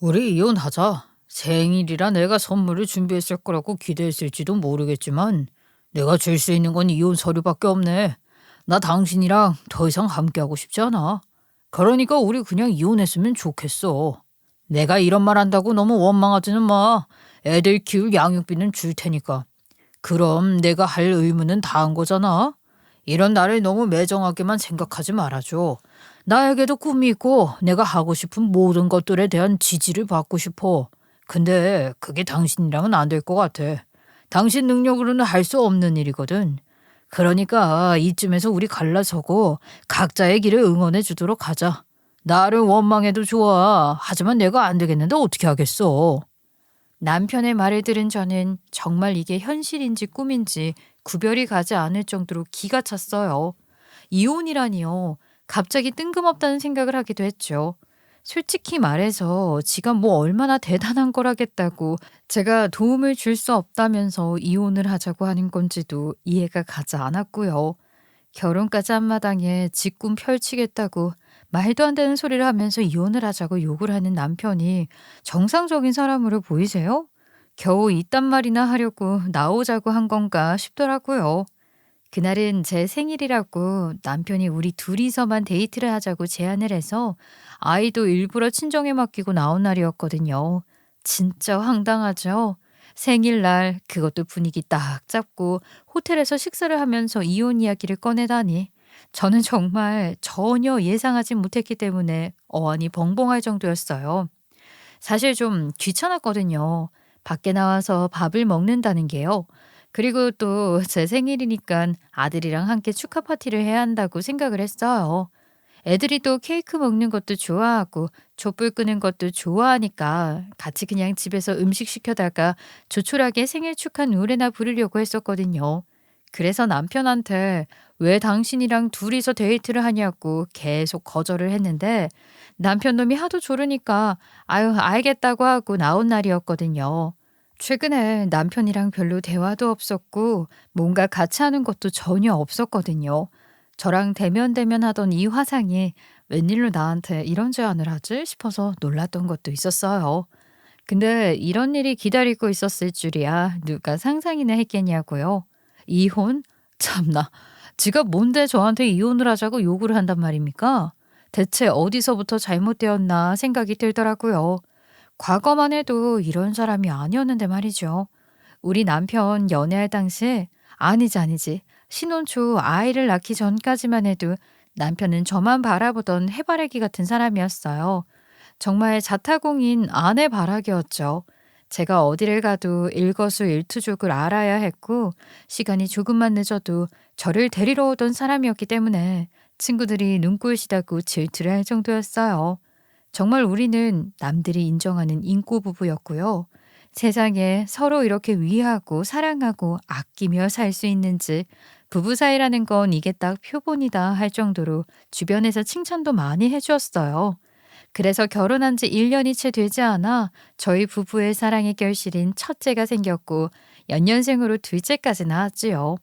우리 이혼하자. 생일이라 내가 선물을 준비했을 거라고 기대했을지도 모르겠지만 내가 줄 수 있는 건 이혼 서류밖에 없네. 나 당신이랑 더 이상 함께하고 싶지 않아. 그러니까 우리 그냥 이혼했으면 좋겠어. 내가 이런 말 한다고 너무 원망하지는 마. 애들 키울 양육비는 줄 테니까. 그럼 내가 할 의무는 다 한 거잖아. 이런 나를 너무 매정하게만 생각하지 말아줘. 나에게도 꿈이 있고 내가 하고 싶은 모든 것들에 대한 지지를 받고 싶어. 근데 그게 당신이랑은 안 될 것 같아. 당신 능력으로는 할 수 없는 일이거든. 그러니까 이쯤에서 우리 갈라서고 각자의 길을 응원해 주도록 하자. 나를 원망해도 좋아. 하지만 내가 안 되겠는데 어떻게 하겠어. 남편의 말을 들은 저는 정말 이게 현실인지 꿈인지 구별이 가지 않을 정도로 기가 찼어요. 이혼이라니요. 갑자기 뜬금없다는 생각을 하기도 했죠. 솔직히 말해서 지가 뭐 얼마나 대단한 거라겠다고 제가 도움을 줄 수 없다면서 이혼을 하자고 하는 건지도 이해가 가지 않았고요. 결혼까지 한 마당에 직군 펼치겠다고 말도 안 되는 소리를 하면서 이혼을 하자고 욕을 하는 남편이 정상적인 사람으로 보이세요? 겨우 이딴 말이나 하려고 나오자고 한 건가 싶더라고요. 그날은 제 생일이라고 남편이 우리 둘이서만 데이트를 하자고 제안을 해서 아이도 일부러 친정에 맡기고 나온 날이었거든요. 진짜 황당하죠? 생일날 그것도 분위기 딱 잡고 호텔에서 식사를 하면서 이혼 이야기를 꺼내다니. 저는 정말 전혀 예상하지 못했기 때문에 어안이 벙벙할 정도였어요. 사실 좀 귀찮았거든요. 밖에 나와서 밥을 먹는다는 게요. 그리고 또 제 생일이니까 아들이랑 함께 축하 파티를 해야 한다고 생각을 했어요. 애들이 또 케이크 먹는 것도 좋아하고 촛불 끄는 것도 좋아하니까 같이 그냥 집에서 음식 시켜다가 조촐하게 생일 축하 노래나 부르려고 했었거든요. 그래서 남편한테 왜 당신이랑 둘이서 데이트를 하냐고 계속 거절을 했는데 남편 놈이 하도 조르니까 아유 알겠다고 하고 나온 날이었거든요. 최근에 남편이랑 별로 대화도 없었고 뭔가 같이 하는 것도 전혀 없었거든요. 저랑 대면대면 하던 이 화상이 웬일로 나한테 이런 제안을 하지 싶어서 놀랐던 것도 있었어요. 근데 이런 일이 기다리고 있었을 줄이야 누가 상상이나 했겠냐고요. 이혼? 참나. 지가 뭔데 저한테 이혼을 하자고 요구를 한단 말입니까? 대체 어디서부터 잘못되었나 생각이 들더라고요. 과거만 해도 이런 사람이 아니었는데 말이죠. 우리 남편 연애할 당시에 아니지. 신혼 초 아이를 낳기 전까지만 해도 남편은 저만 바라보던 해바라기 같은 사람이었어요. 정말 자타공인 아내 바라기였죠. 제가 어디를 가도 일거수일투족을 알아야 했고 시간이 조금만 늦어도 저를 데리러 오던 사람이었기 때문에 친구들이 눈꼴시다고 질투를 할 정도였어요. 정말 우리는 남들이 인정하는 인고 부부였고요. 세상에 서로 이렇게 위하고 사랑하고 아끼며 살 수 있는지 부부 사이라는 건 이게 딱 표본이다 할 정도로 주변에서 칭찬도 많이 해주었어요. 그래서 결혼한 지 1년이 채 되지 않아 저희 부부의 사랑의 결실인 첫째가 생겼고 연년생으로 둘째까지 낳았지요.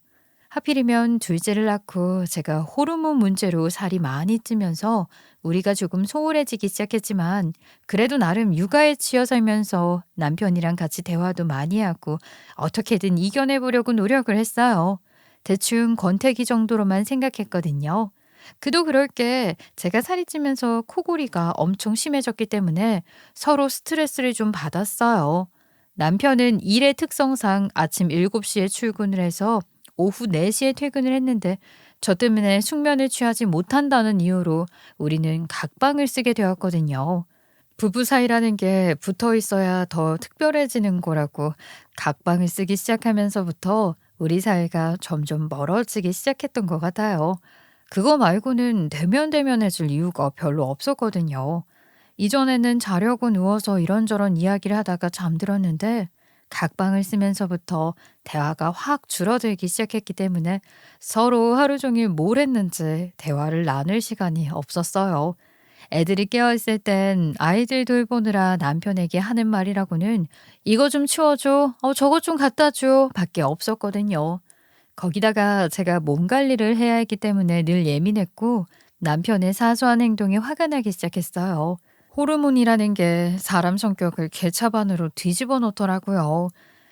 하필이면 둘째를 낳고 제가 호르몬 문제로 살이 많이 찌면서 우리가 조금 소홀해지기 시작했지만 그래도 나름 육아에 치여 살면서 남편이랑 같이 대화도 많이 하고 어떻게든 이겨내보려고 노력을 했어요. 대충 권태기 정도로만 생각했거든요. 그도 그럴 게 제가 살이 찌면서 코골이가 엄청 심해졌기 때문에 서로 스트레스를 좀 받았어요. 남편은 일의 특성상 아침 7시에 출근을 해서 오후 4시에 퇴근을 했는데 저 때문에 숙면을 취하지 못한다는 이유로 우리는 각방을 쓰게 되었거든요. 부부 사이라는 게 붙어 있어야 더 특별해지는 거라고 각방을 쓰기 시작하면서부터 우리 사이가 점점 멀어지기 시작했던 것 같아요. 그거 말고는 대면대면해질 이유가 별로 없었거든요. 이전에는 자려고 누워서 이런저런 이야기를 하다가 잠들었는데 각방을 쓰면서부터 대화가 확 줄어들기 시작했기 때문에 서로 하루 종일 뭘 했는지 대화를 나눌 시간이 없었어요. 애들이 깨어있을 땐 아이들 돌보느라 남편에게 하는 말이라고는 이거 좀 치워줘, 저거 좀 갖다 줘 밖에 없었거든요. 거기다가 제가 몸 관리를 해야 했기 때문에 늘 예민했고 남편의 사소한 행동에 화가 나기 시작했어요. 호르몬이라는 게 사람 성격을 개차반으로 뒤집어 놓더라고요.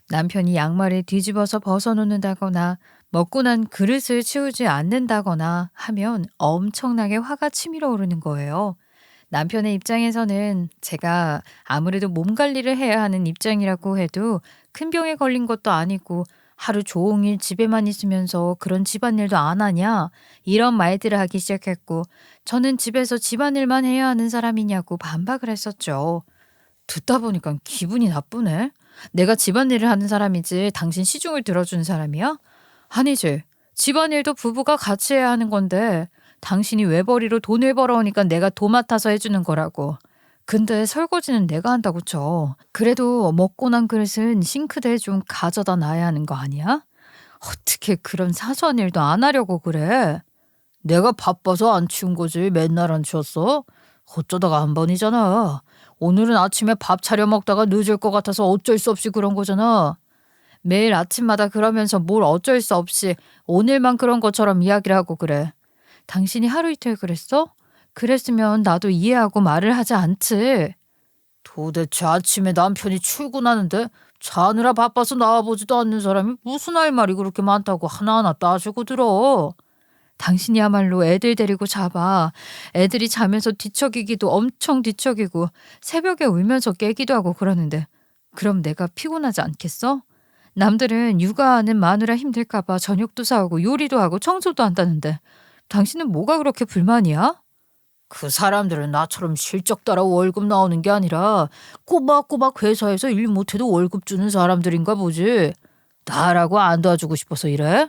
남편이 양말을 뒤집어서 벗어놓는다거나 먹고 난 그릇을 치우지 않는다거나 하면 엄청나게 화가 치밀어 오르는 거예요. 남편의 입장에서는 제가 아무래도 몸 관리를 해야 하는 입장이라고 해도 큰 병에 걸린 것도 아니고 하루 종일 집에만 있으면서 그런 집안일도 안 하냐? 이런 말들을 하기 시작했고 저는 집에서 집안일만 해야 하는 사람이냐고 반박을 했었죠. 듣다 보니까 기분이 나쁘네. 내가 집안일을 하는 사람이지 당신 시중을 들어주는 사람이야? 아니지. 집안일도 부부가 같이 해야 하는 건데 당신이 외벌이로 돈을 벌어오니까 내가 도맡아서 해주는 거라고. 근데 설거지는 내가 한다고 쳐. 그래도 먹고 난 그릇은 싱크대에 좀 가져다 놔야 하는 거 아니야? 어떻게 그런 사소한 일도 안 하려고 그래? 내가 바빠서 안 치운 거지. 맨날 안 치웠어? 어쩌다가 한 번이잖아. 오늘은 아침에 밥 차려 먹다가 늦을 것 같아서 어쩔 수 없이 그런 거잖아. 매일 아침마다 그러면서 뭘 어쩔 수 없이 오늘만 그런 것처럼 이야기를 하고 그래. 당신이 하루 이틀 그랬어? 그랬으면 나도 이해하고 말을 하지 않지. 도대체 아침에 남편이 출근하는데 자느라 바빠서 나와보지도 않는 사람이 무슨 할 말이 그렇게 많다고 하나하나 따지고 들어. 당신이야말로 애들 데리고 자봐. 애들이 자면서 뒤척이기도 엄청 뒤척이고 새벽에 울면서 깨기도 하고 그러는데 그럼 내가 피곤하지 않겠어? 남들은 육아하는 마누라 힘들까봐 저녁도 사오고 요리도 하고 청소도 한다는데 당신은 뭐가 그렇게 불만이야? 그 사람들은 나처럼 실적 따라 월급 나오는 게 아니라 꼬박꼬박 회사에서 일 못해도 월급 주는 사람들인가 보지. 나라고 안 도와주고 싶어서 이래?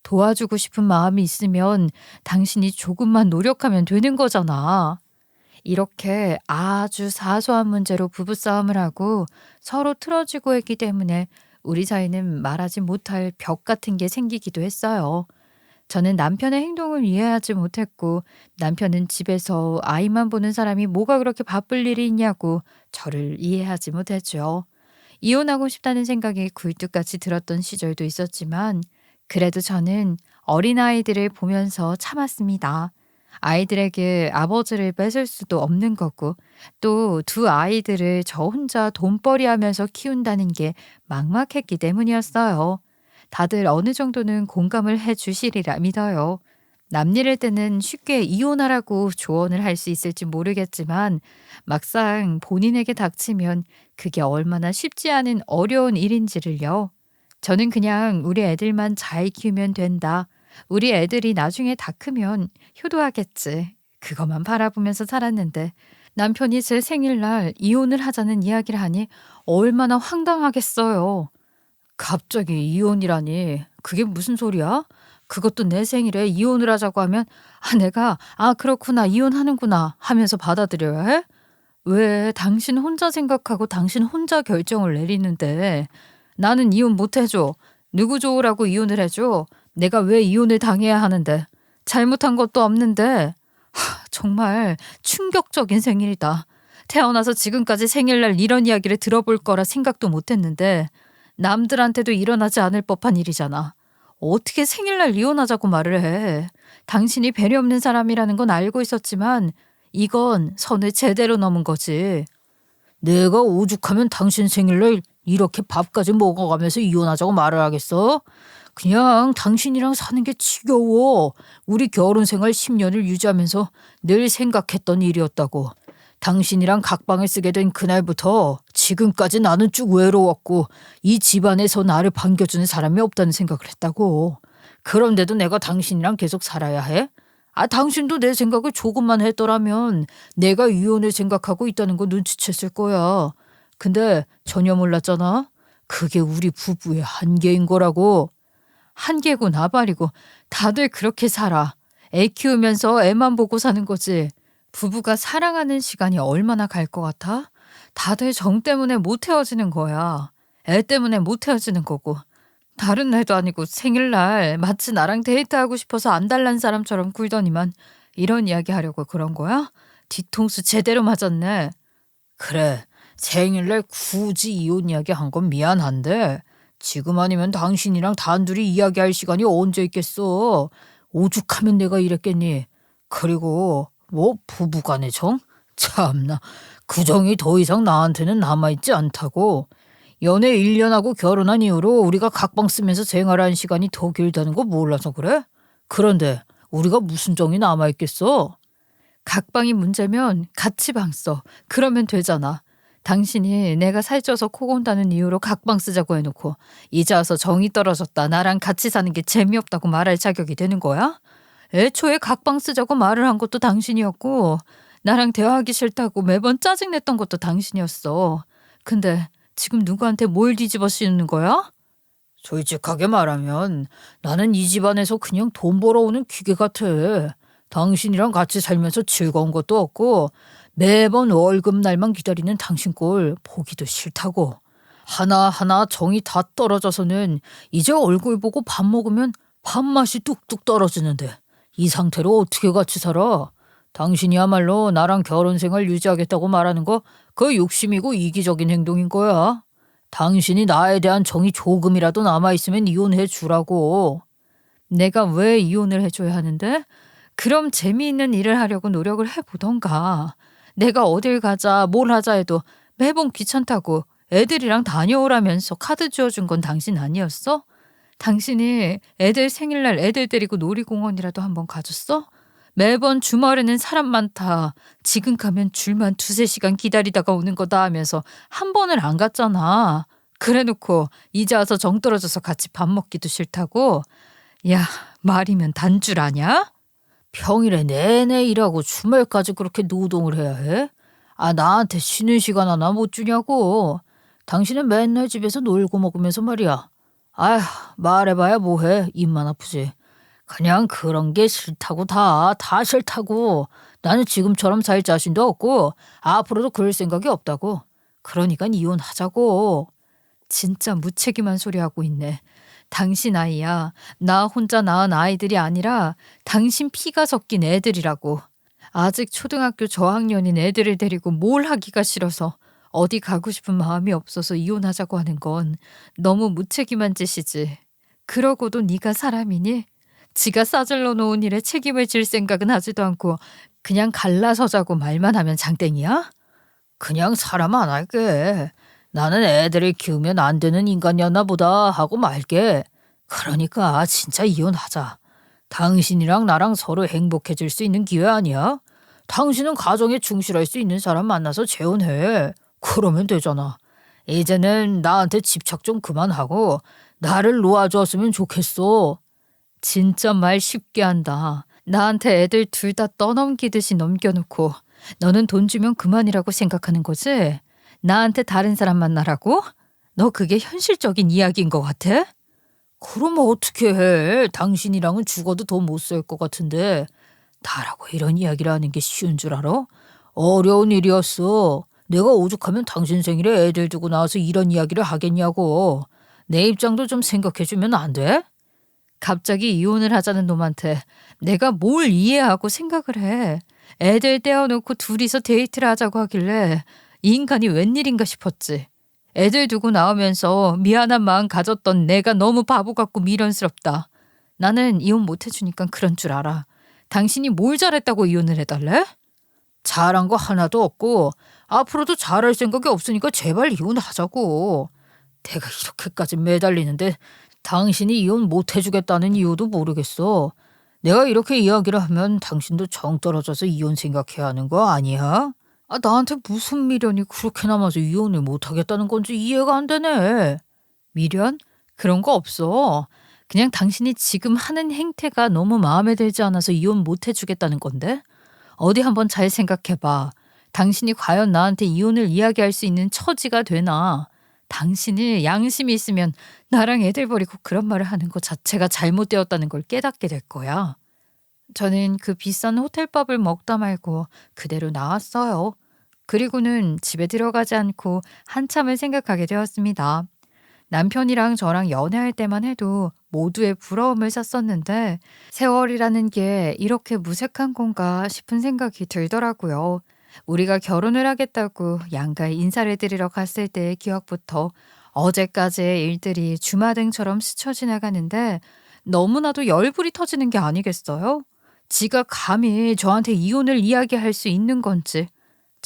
도와주고 싶은 마음이 있으면 당신이 조금만 노력하면 되는 거잖아. 이렇게 아주 사소한 문제로 부부싸움을 하고 서로 틀어지고 했기 때문에 우리 사이는 말하지 못할 벽 같은 게 생기기도 했어요. 저는 남편의 행동을 이해하지 못했고 남편은 집에서 아이만 보는 사람이 뭐가 그렇게 바쁠 일이 있냐고 저를 이해하지 못했죠. 이혼하고 싶다는 생각이 굴뚝같이 들었던 시절도 있었지만 그래도 저는 어린아이들을 보면서 참았습니다. 아이들에게 아버지를 뺏을 수도 없는 거고 또 두 아이들을 저 혼자 돈벌이 하면서 키운다는 게 막막했기 때문이었어요. 다들 어느 정도는 공감을 해 주시리라 믿어요. 남일일 때는 쉽게 이혼하라고 조언을 할 수 있을지 모르겠지만 막상 본인에게 닥치면 그게 얼마나 쉽지 않은 어려운 일인지를요. 저는 그냥 우리 애들만 잘 키우면 된다. 우리 애들이 나중에 다 크면 효도하겠지. 그것만 바라보면서 살았는데 남편이 제 생일날 이혼을 하자는 이야기를 하니 얼마나 황당하겠어요. 갑자기 이혼이라니. 그게 무슨 소리야? 그것도 내 생일에 이혼을 하자고 하면 내가 그렇구나 이혼하는구나 하면서 받아들여야 해? 왜 당신 혼자 생각하고 당신 혼자 결정을 내리는데 나는 이혼 못 해줘. 누구 좋으라고 이혼을 해줘. 내가 왜 이혼을 당해야 하는데. 잘못한 것도 없는데. 정말 충격적인 생일이다. 태어나서 지금까지 생일날 이런 이야기를 들어볼 거라 생각도 못 했는데 남들한테도 일어나지 않을 법한 일이잖아. 어떻게 생일날 이혼하자고 말을 해. 당신이 배려 없는 사람이라는 건 알고 있었지만 이건 선을 제대로 넘은 거지. 내가 오죽하면 당신 생일날 이렇게 밥까지 먹어가면서 이혼하자고 말을 하겠어? 그냥 당신이랑 사는 게 지겨워. 우리 결혼 생활 10년을 유지하면서 늘 생각했던 일이었다고. 당신이랑 각방을 쓰게 된 그날부터 지금까지 나는 쭉 외로웠고 이 집안에서 나를 반겨주는 사람이 없다는 생각을 했다고. 그런데도 내가 당신이랑 계속 살아야 해? 당신도 내 생각을 조금만 했더라면 내가 이혼을 생각하고 있다는 거 눈치챘을 거야. 근데 전혀 몰랐잖아. 그게 우리 부부의 한계인 거라고. 한계고 나발이고 다들 그렇게 살아. 애 키우면서 애만 보고 사는 거지. 부부가 사랑하는 시간이 얼마나 갈 것 같아? 다들 정 때문에 못 헤어지는 거야. 애 때문에 못 헤어지는 거고. 다른 날도 아니고 생일날 마치 나랑 데이트하고 싶어서 안달난 사람처럼 굴더니만 이런 이야기 하려고 그런 거야? 뒤통수 제대로 맞았네. 그래, 생일날 굳이 이혼 이야기 한 건 미안한데 지금 아니면 당신이랑 단둘이 이야기할 시간이 언제 있겠어. 오죽하면 내가 이랬겠니. 그리고 뭐 부부간의 정? 참나, 그 정이 더 이상 나한테는 남아있지 않다고. 연애 1년하고 결혼한 이후로 우리가 각방 쓰면서 생활한 시간이 더 길다는 거 몰라서 그래? 그런데 우리가 무슨 정이 남아있겠어? 각방이 문제면 같이 방 써. 그러면 되잖아. 당신이 내가 살쪄서 코 곤다는 이유로 각방 쓰자고 해놓고 이제 와서 정이 떨어졌다, 나랑 같이 사는 게 재미없다고 말할 자격이 되는 거야? 애초에 각방 쓰자고 말을 한 것도 당신이었고 나랑 대화하기 싫다고 매번 짜증냈던 것도 당신이었어. 근데 지금 누구한테 뭘 뒤집어 씌우는 거야? 솔직하게 말하면 나는 이 집안에서 그냥 돈 벌어오는 기계 같아. 당신이랑 같이 살면서 즐거운 것도 없고 매번 월급날만 기다리는 당신 꼴 보기도 싫다고. 하나하나 정이 다 떨어져서는 이제 얼굴 보고 밥 먹으면 밥맛이 뚝뚝 떨어지는데 이 상태로 어떻게 같이 살아? 당신이야말로 나랑 결혼 생활 유지하겠다고 말하는 거 그 욕심이고 이기적인 행동인 거야. 당신이 나에 대한 정이 조금이라도 남아있으면 이혼해 주라고. 내가 왜 이혼을 해줘야 하는데? 그럼 재미있는 일을 하려고 노력을 해보던가. 내가 어딜 가자 뭘 하자 해도 매번 귀찮다고 애들이랑 다녀오라면서 카드 쥐어준 건 당신 아니었어? 당신이 애들 생일날 애들 데리고 놀이공원이라도 한번 가줬어? 매번 주말에는 사람 많다, 지금 가면 줄만 두세 시간 기다리다가 오는 거다 하면서 한 번을 안 갔잖아. 그래놓고 이제 와서 정 떨어져서 같이 밥 먹기도 싫다고? 야, 말이면 단줄 아냐? 평일에 내내 일하고 주말까지 그렇게 노동을 해야 해? 아, 나한테 쉬는 시간 하나 못 주냐고. 당신은 맨날 집에서 놀고 먹으면서 말이야. 아휴, 말해봐야 뭐해. 입만 아프지. 그냥 그런 게 싫다고 다 싫다고. 나는 지금처럼 살 자신도 없고 앞으로도 그럴 생각이 없다고. 그러니까 이혼하자고. 진짜 무책임한 소리 하고 있네. 당신 아이야. 나 혼자 낳은 아이들이 아니라 당신 피가 섞인 애들이라고. 아직 초등학교 저학년인 애들을 데리고 뭘 하기가 싫어서 어디 가고 싶은 마음이 없어서 이혼하자고 하는 건 너무 무책임한 짓이지. 그러고도 네가 사람이니? 지가 싸질러 놓은 일에 책임을 질 생각은 하지도 않고 그냥 갈라서자고 말만 하면 장땡이야? 그냥 사람 안 할게. 나는 애들을 키우면 안 되는 인간이었나 보다 하고 말게. 그러니까 진짜 이혼하자. 당신이랑 나랑 서로 행복해질 수 있는 기회 아니야? 당신은 가정에 충실할 수 있는 사람 만나서 재혼해. 그러면 되잖아. 이제는 나한테 집착 좀 그만하고 나를 놓아주었으면 좋겠어. 진짜 말 쉽게 한다. 나한테 애들 둘 다 떠넘기듯이 넘겨놓고 너는 돈 주면 그만이라고 생각하는 거지? 나한테 다른 사람 만나라고? 너 그게 현실적인 이야기인 것 같아? 그럼 어떻게 해? 당신이랑은 죽어도 더 못 살 것 같은데 나라고 이런 이야기를 하는 게 쉬운 줄 알아? 어려운 일이었어. 내가 오죽하면 당신 생일에 애들 두고 나와서 이런 이야기를 하겠냐고. 내 입장도 좀 생각해주면 안 돼? 갑자기 이혼을 하자는 놈한테 내가 뭘 이해하고 생각을 해. 애들 떼어놓고 둘이서 데이트를 하자고 하길래 이 인간이 웬일인가 싶었지. 애들 두고 나오면서 미안한 마음 가졌던 내가 너무 바보 같고 미련스럽다. 나는 이혼 못 해주니까 그런 줄 알아. 당신이 뭘 잘했다고 이혼을 해달래? 잘한 거 하나도 없고 앞으로도 잘할 생각이 없으니까 제발 이혼하자고. 내가 이렇게까지 매달리는데 당신이 이혼 못 해주겠다는 이유도 모르겠어. 내가 이렇게 이야기를 하면 당신도 정 떨어져서 이혼 생각해야 하는 거 아니야? 아, 나한테 무슨 미련이 그렇게 남아서 이혼을 못 하겠다는 건지 이해가 안 되네. 미련? 그런 거 없어. 그냥 당신이 지금 하는 행태가 너무 마음에 들지 않아서 이혼 못 해주겠다는 건데? 어디 한번 잘 생각해봐. 당신이 과연 나한테 이혼을 이야기할 수 있는 처지가 되나? 당신이 양심이 있으면 나랑 애들 버리고 그런 말을 하는 것 자체가 잘못되었다는 걸 깨닫게 될 거야. 저는 그 비싼 호텔밥을 먹다 말고 그대로 나왔어요. 그리고는 집에 들어가지 않고 한참을 생각하게 되었습니다. 남편이랑 저랑 연애할 때만 해도 모두의 부러움을 샀었는데 세월이라는 게 이렇게 무색한 건가 싶은 생각이 들더라고요. 우리가 결혼을 하겠다고 양가에 인사를 드리러 갔을 때의 기억부터 어제까지의 일들이 주마등처럼 스쳐 지나가는데 너무나도 열불이 터지는 게 아니겠어요? 지가 감히 저한테 이혼을 이야기할 수 있는 건지.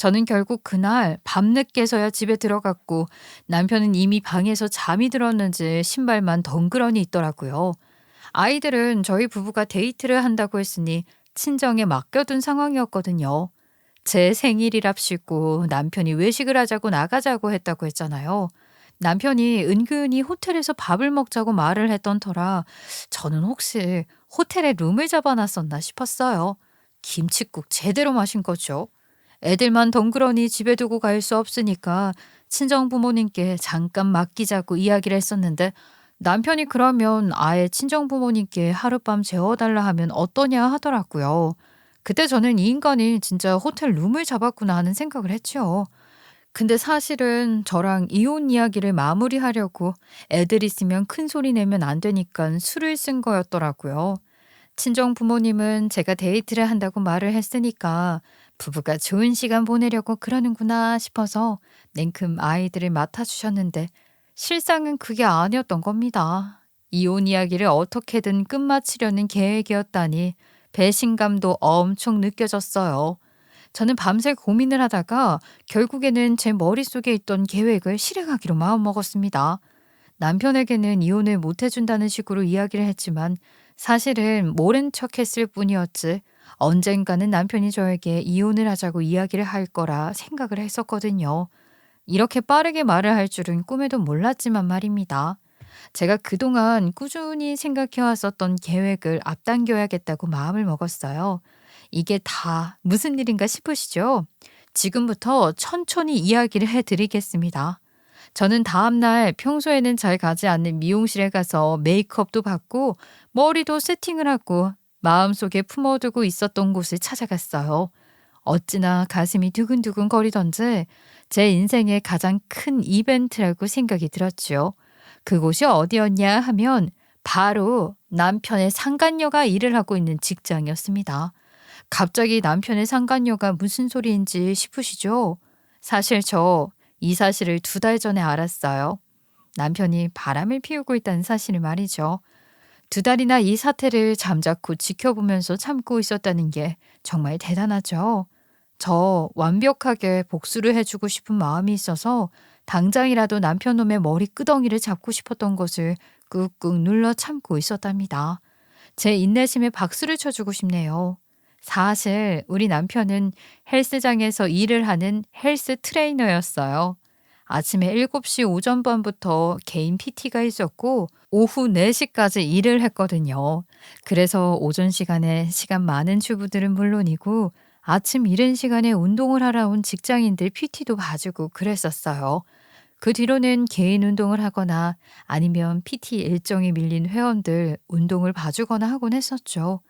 저는 결국 그날 밤늦게서야 집에 들어갔고 남편은 이미 방에서 잠이 들었는지 신발만 덩그러니 있더라고요. 아이들은 저희 부부가 데이트를 한다고 했으니 친정에 맡겨둔 상황이었거든요. 제 생일이랍시고 남편이 외식을 하자고 나가자고 했다고 했잖아요. 남편이 은근히 호텔에서 밥을 먹자고 말을 했던 터라 저는 혹시 호텔에 룸을 잡아놨었나 싶었어요. 김칫국 제대로 마신 거죠. 애들만 덩그러니 집에 두고 갈 수 없으니까 친정 부모님께 잠깐 맡기자고 이야기를 했었는데 남편이 그러면 아예 친정 부모님께 하룻밤 재워달라 하면 어떠냐 하더라고요. 그때 저는 이 인간이 진짜 호텔 룸을 잡았구나 하는 생각을 했죠. 근데 사실은 저랑 이혼 이야기를 마무리하려고 애들 있으면 큰 소리 내면 안 되니까 술을 쓴 거였더라고요. 친정 부모님은 제가 데이트를 한다고 말을 했으니까 부부가 좋은 시간 보내려고 그러는구나 싶어서 냉큼 아이들을 맡아주셨는데 실상은 그게 아니었던 겁니다. 이혼 이야기를 어떻게든 끝마치려는 계획이었다니 배신감도 엄청 느껴졌어요. 저는 밤새 고민을 하다가 결국에는 제 머릿속에 있던 계획을 실행하기로 마음먹었습니다. 남편에게는 이혼을 못 해준다는 식으로 이야기를 했지만 사실은 모른 척 했을 뿐이었지 언젠가는 남편이 저에게 이혼을 하자고 이야기를 할 거라 생각을 했었거든요. 이렇게 빠르게 말을 할 줄은 꿈에도 몰랐지만 말입니다. 제가 그동안 꾸준히 생각해왔었던 계획을 앞당겨야겠다고 마음을 먹었어요. 이게 다 무슨 일인가 싶으시죠? 지금부터 천천히 이야기를 해드리겠습니다. 저는 다음날 평소에는 잘 가지 않는 미용실에 가서 메이크업도 받고 머리도 세팅을 하고 마음속에 품어두고 있었던 곳을 찾아갔어요. 어찌나 가슴이 두근두근 거리던지 제 인생의 가장 큰 이벤트라고 생각이 들었죠. 그곳이 어디였냐 하면 바로 남편의 상간녀가 일을 하고 있는 직장이었습니다. 갑자기 남편의 상간녀가 무슨 소리인지 싶으시죠? 사실 저 이 사실을 2달 전에 알았어요. 남편이 바람을 피우고 있다는 사실을 말이죠. 2달이나 이 사태를 잠자코 지켜보면서 참고 있었다는 게 정말 대단하죠. 저 완벽하게 복수를 해주고 싶은 마음이 있어서 당장이라도 남편 놈의 머리 끄덩이를 잡고 싶었던 것을 꾹꾹 눌러 참고 있었답니다. 제 인내심에 박수를 쳐주고 싶네요. 사실 우리 남편은 헬스장에서 일을 하는 헬스 트레이너였어요. 아침에 7시 오전반부터 개인 PT가 있었고 오후 4시까지 일을 했거든요. 그래서 오전 시간에 시간 많은 주부들은 물론이고 아침 이른 시간에 운동을 하러 온 직장인들 PT도 봐주고 그랬었어요. 그 뒤로는 개인 운동을 하거나 아니면 PT 일정이 밀린 회원들 운동을 봐주거나 하곤 했었죠.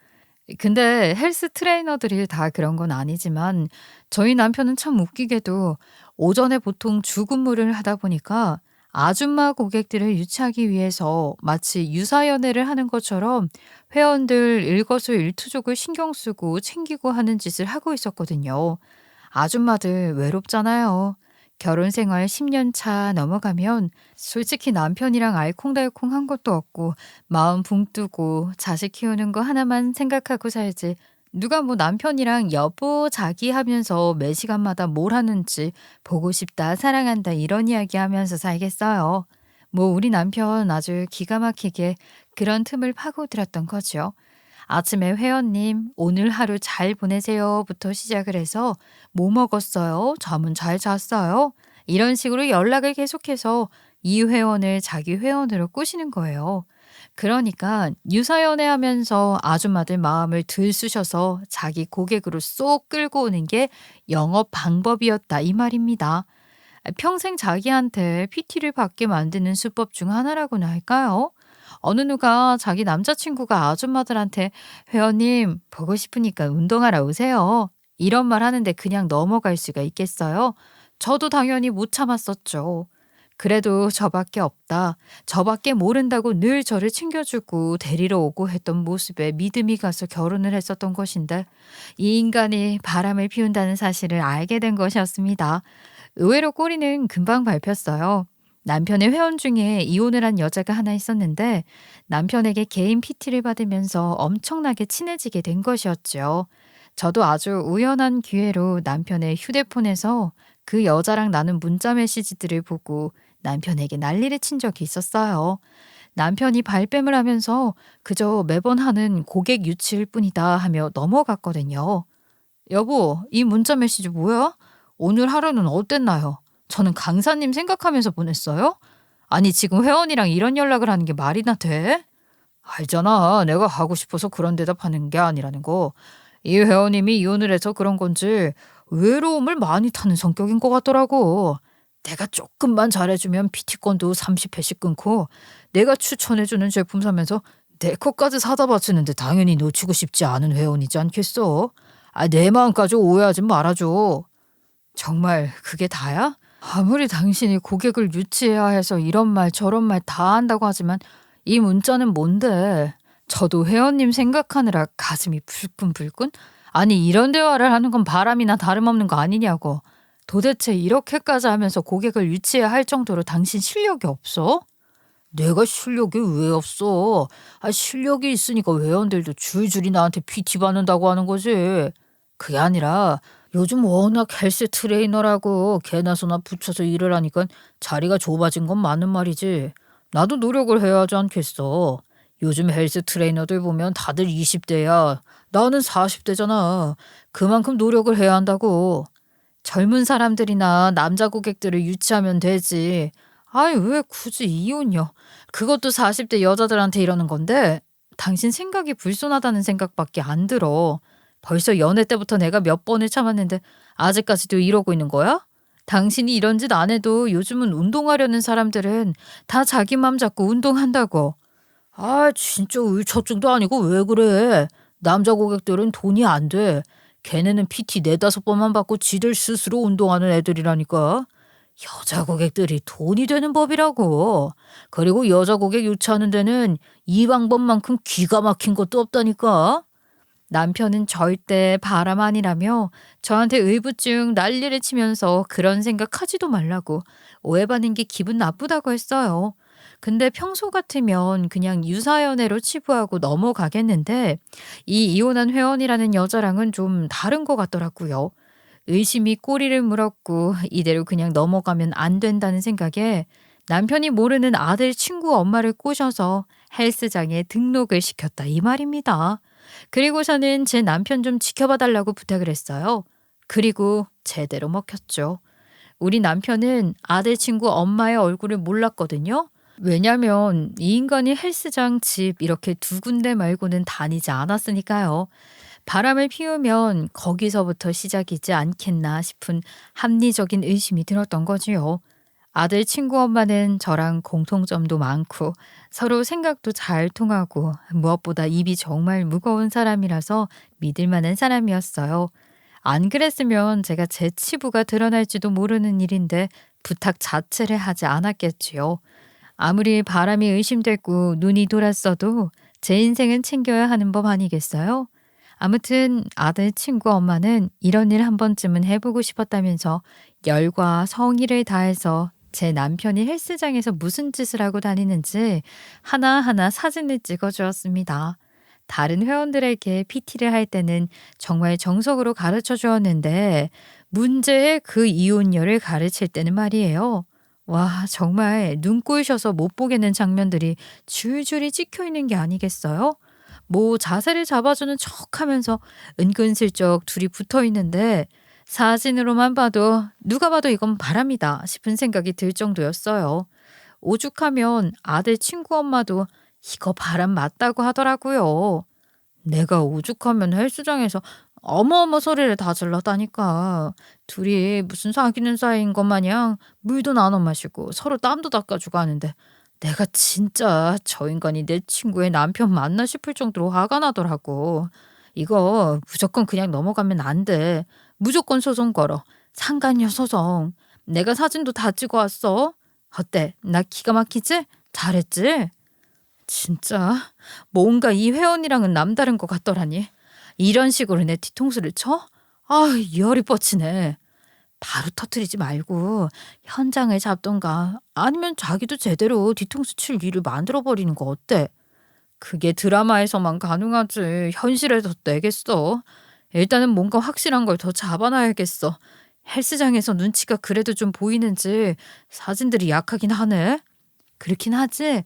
근데 헬스 트레이너들이 다 그런 건 아니지만 저희 남편은 참 웃기게도 오전에 보통 주근무를 하다 보니까 아줌마 고객들을 유치하기 위해서 마치 유사연애를 하는 것처럼 회원들 일거수일투족을 신경 쓰고 챙기고 하는 짓을 하고 있었거든요. 아줌마들 외롭잖아요. 결혼 생활 10년 차 넘어가면 솔직히 남편이랑 알콩달콩한 것도 없고 마음 붕 뜨고 자식 키우는 거 하나만 생각하고 살지. 누가 뭐 남편이랑 여보 자기 하면서 매 시간마다 뭘 하는지 보고 싶다 사랑한다 이런 이야기 하면서 살겠어요. 뭐 우리 남편 아주 기가 막히게 그런 틈을 파고들었던 거죠. 아침에 회원님 오늘 하루 잘 보내세요부터 시작을 해서 뭐 먹었어요? 잠은 잘 잤어요? 이런 식으로 연락을 계속해서 이 회원을 자기 회원으로 꼬시는 거예요. 그러니까 유사연애하면서 아줌마들 마음을 들쑤셔서 자기 고객으로 쏙 끌고 오는 게 영업 방법이었다 이 말입니다. 평생 자기한테 PT를 받게 만드는 수법 중 하나라고나 할까요? 어느 누가 자기 남자친구가 아줌마들한테 회원님 보고 싶으니까 운동하러 오세요. 이런 말 하는데 그냥 넘어갈 수가 있겠어요? 저도 당연히 못 참았었죠. 그래도 저밖에 없다. 저밖에 모른다고 늘 저를 챙겨주고 데리러 오고 했던 모습에 믿음이 가서 결혼을 했었던 것인데 이 인간이 바람을 피운다는 사실을 알게 된 것이었습니다. 의외로 꼬리는 금방 밟혔어요. 남편의 회원 중에 이혼을 한 여자가 하나 있었는데 남편에게 개인 PT를 받으면서 엄청나게 친해지게 된 것이었죠. 저도 아주 우연한 기회로 남편의 휴대폰에서 그 여자랑 나눈 문자 메시지들을 보고 남편에게 난리를 친 적이 있었어요. 남편이 발뺌을 하면서 그저 매번 하는 고객 유치일 뿐이다 하며 넘어갔거든요. 여보, 이 문자 메시지 뭐야? 오늘 하루는 어땠나요? 저는 강사님 생각하면서 보냈어요? 아니, 지금 회원이랑 이런 연락을 하는 게 말이나 돼? 알잖아. 내가 하고 싶어서 그런 대답하는 게 아니라는 거. 이 회원님이 이혼을 해서 그런 건지 외로움을 많이 타는 성격인 것 같더라고. 내가 조금만 잘해주면 PT권도 30회씩 끊고 내가 추천해주는 제품 사면서 내 것까지 사다 바치는데 당연히 놓치고 싶지 않은 회원이지 않겠어? 아, 내 마음까지 오해하지 말아줘. 정말 그게 다야? 아무리 당신이 고객을 유치해야 해서 이런 말 저런 말 다 한다고 하지만 이 문자는 뭔데? 저도 회원님 생각하느라 가슴이 불끈불끈? 아니, 이런 대화를 하는 건 바람이나 다름없는 거 아니냐고. 도대체 이렇게까지 하면서 고객을 유치해야 할 정도로 당신 실력이 없어? 내가 실력이 왜 없어? 아, 실력이 있으니까 회원들도 줄줄이 나한테 PT 받는다고 하는 거지. 그게 아니라 요즘 워낙 헬스 트레이너라고 개나 소나 붙여서 일을 하니까 자리가 좁아진 건 맞는 말이지. 나도 노력을 해야 하지 않겠어. 요즘 헬스 트레이너들 보면 다들 20대야. 나는 40대잖아. 그만큼 노력을 해야 한다고. 젊은 사람들이나 남자 고객들을 유치하면 되지. 아이, 왜 굳이 이혼요? 그것도 40대 여자들한테 이러는 건데 당신 생각이 불손하다는 생각밖에 안 들어. 벌써 연애 때부터 내가 몇 번을 참았는데 아직까지도 이러고 있는 거야? 당신이 이런 짓 안 해도 요즘은 운동하려는 사람들은 다 자기 맘 잡고 운동한다고. 아, 진짜 의처증도 아니고 왜 그래? 남자 고객들은 돈이 안 돼. 걔네는 PT 네다섯 번만 받고 지들 스스로 운동하는 애들이라니까. 여자 고객들이 돈이 되는 법이라고. 그리고 여자 고객 유치하는 데는 이 방법만큼 기가 막힌 것도 없다니까. 남편은 절대 바람 아니라며 저한테 의부증 난리를 치면서 그런 생각하지도 말라고 오해받는 게 기분 나쁘다고 했어요. 근데 평소 같으면 그냥 유사연애로 치부하고 넘어가겠는데 이 이혼한 회원이라는 여자랑은 좀 다른 것 같더라고요. 의심이 꼬리를 물었고 이대로 그냥 넘어가면 안 된다는 생각에 남편이 모르는 아들 친구 엄마를 꼬셔서 헬스장에 등록을 시켰다 이 말입니다. 그리고서는 제 남편 좀 지켜봐 달라고 부탁을 했어요. 그리고 제대로 먹혔죠. 우리 남편은 아들 친구 엄마의 얼굴을 몰랐거든요. 왜냐면 이 인간이 헬스장, 집 이렇게 두 군데 말고는 다니지 않았으니까요. 바람을 피우면 거기서부터 시작이지 않겠나 싶은 합리적인 의심이 들었던 거지요. 아들 친구 엄마는 저랑 공통점도 많고 서로 생각도 잘 통하고 무엇보다 입이 정말 무거운 사람이라서 믿을 만한 사람이었어요. 안 그랬으면 제가 제 치부가 드러날지도 모르는 일인데 부탁 자체를 하지 않았겠지요. 아무리 바람이 의심되고 눈이 돌았어도 제 인생은 챙겨야 하는 법 아니겠어요? 아무튼 아들 친구 엄마는 이런 일 한 번쯤은 해보고 싶었다면서 열과 성의를 다해서 제 남편이 헬스장에서 무슨 짓을 하고 다니는지 하나하나 사진을 찍어 주었습니다. 다른 회원들에게 PT를 할 때는 정말 정석으로 가르쳐 주었는데 문제의 그 이혼녀를 가르칠 때는 말이에요. 와, 정말 눈 꼬이셔서 못 보겠는 장면들이 줄줄이 찍혀 있는 게 아니겠어요? 뭐 자세를 잡아주는 척하면서 은근슬쩍 둘이 붙어 있는데 사진으로만 봐도 누가 봐도 이건 바람이다 싶은 생각이 들 정도였어요. 오죽하면 아들 친구 엄마도 이거 바람 맞다고 하더라고요. 내가 오죽하면 헬스장에서 어마어마 소리를 다 질렀다니까. 둘이 무슨 사귀는 사이인 것 마냥 물도 나눠 마시고 서로 땀도 닦아주고 하는데 내가 진짜 저 인간이 내 친구의 남편 맞나 싶을 정도로 화가 나더라고. 이거 무조건 그냥 넘어가면 안 돼. 무조건 소송 걸어. 상간녀 소송. 내가 사진도 다 찍어 왔어. 어때? 나 기가 막히지? 잘했지? 진짜 뭔가 이 회원이랑은 남다른 것 같더라니. 이런 식으로 내 뒤통수를 쳐? 아, 열이 뻗치네. 바로 터트리지 말고 현장을 잡던가 아니면 자기도 제대로 뒤통수 칠 일을 만들어 버리는 거 어때? 그게 드라마에서만 가능하지 현실에서 되겠어? 일단은 뭔가 확실한 걸 더 잡아놔야겠어. 헬스장에서 눈치가 그래도 좀 보이는지 사진들이 약하긴 하네. 그렇긴 하지.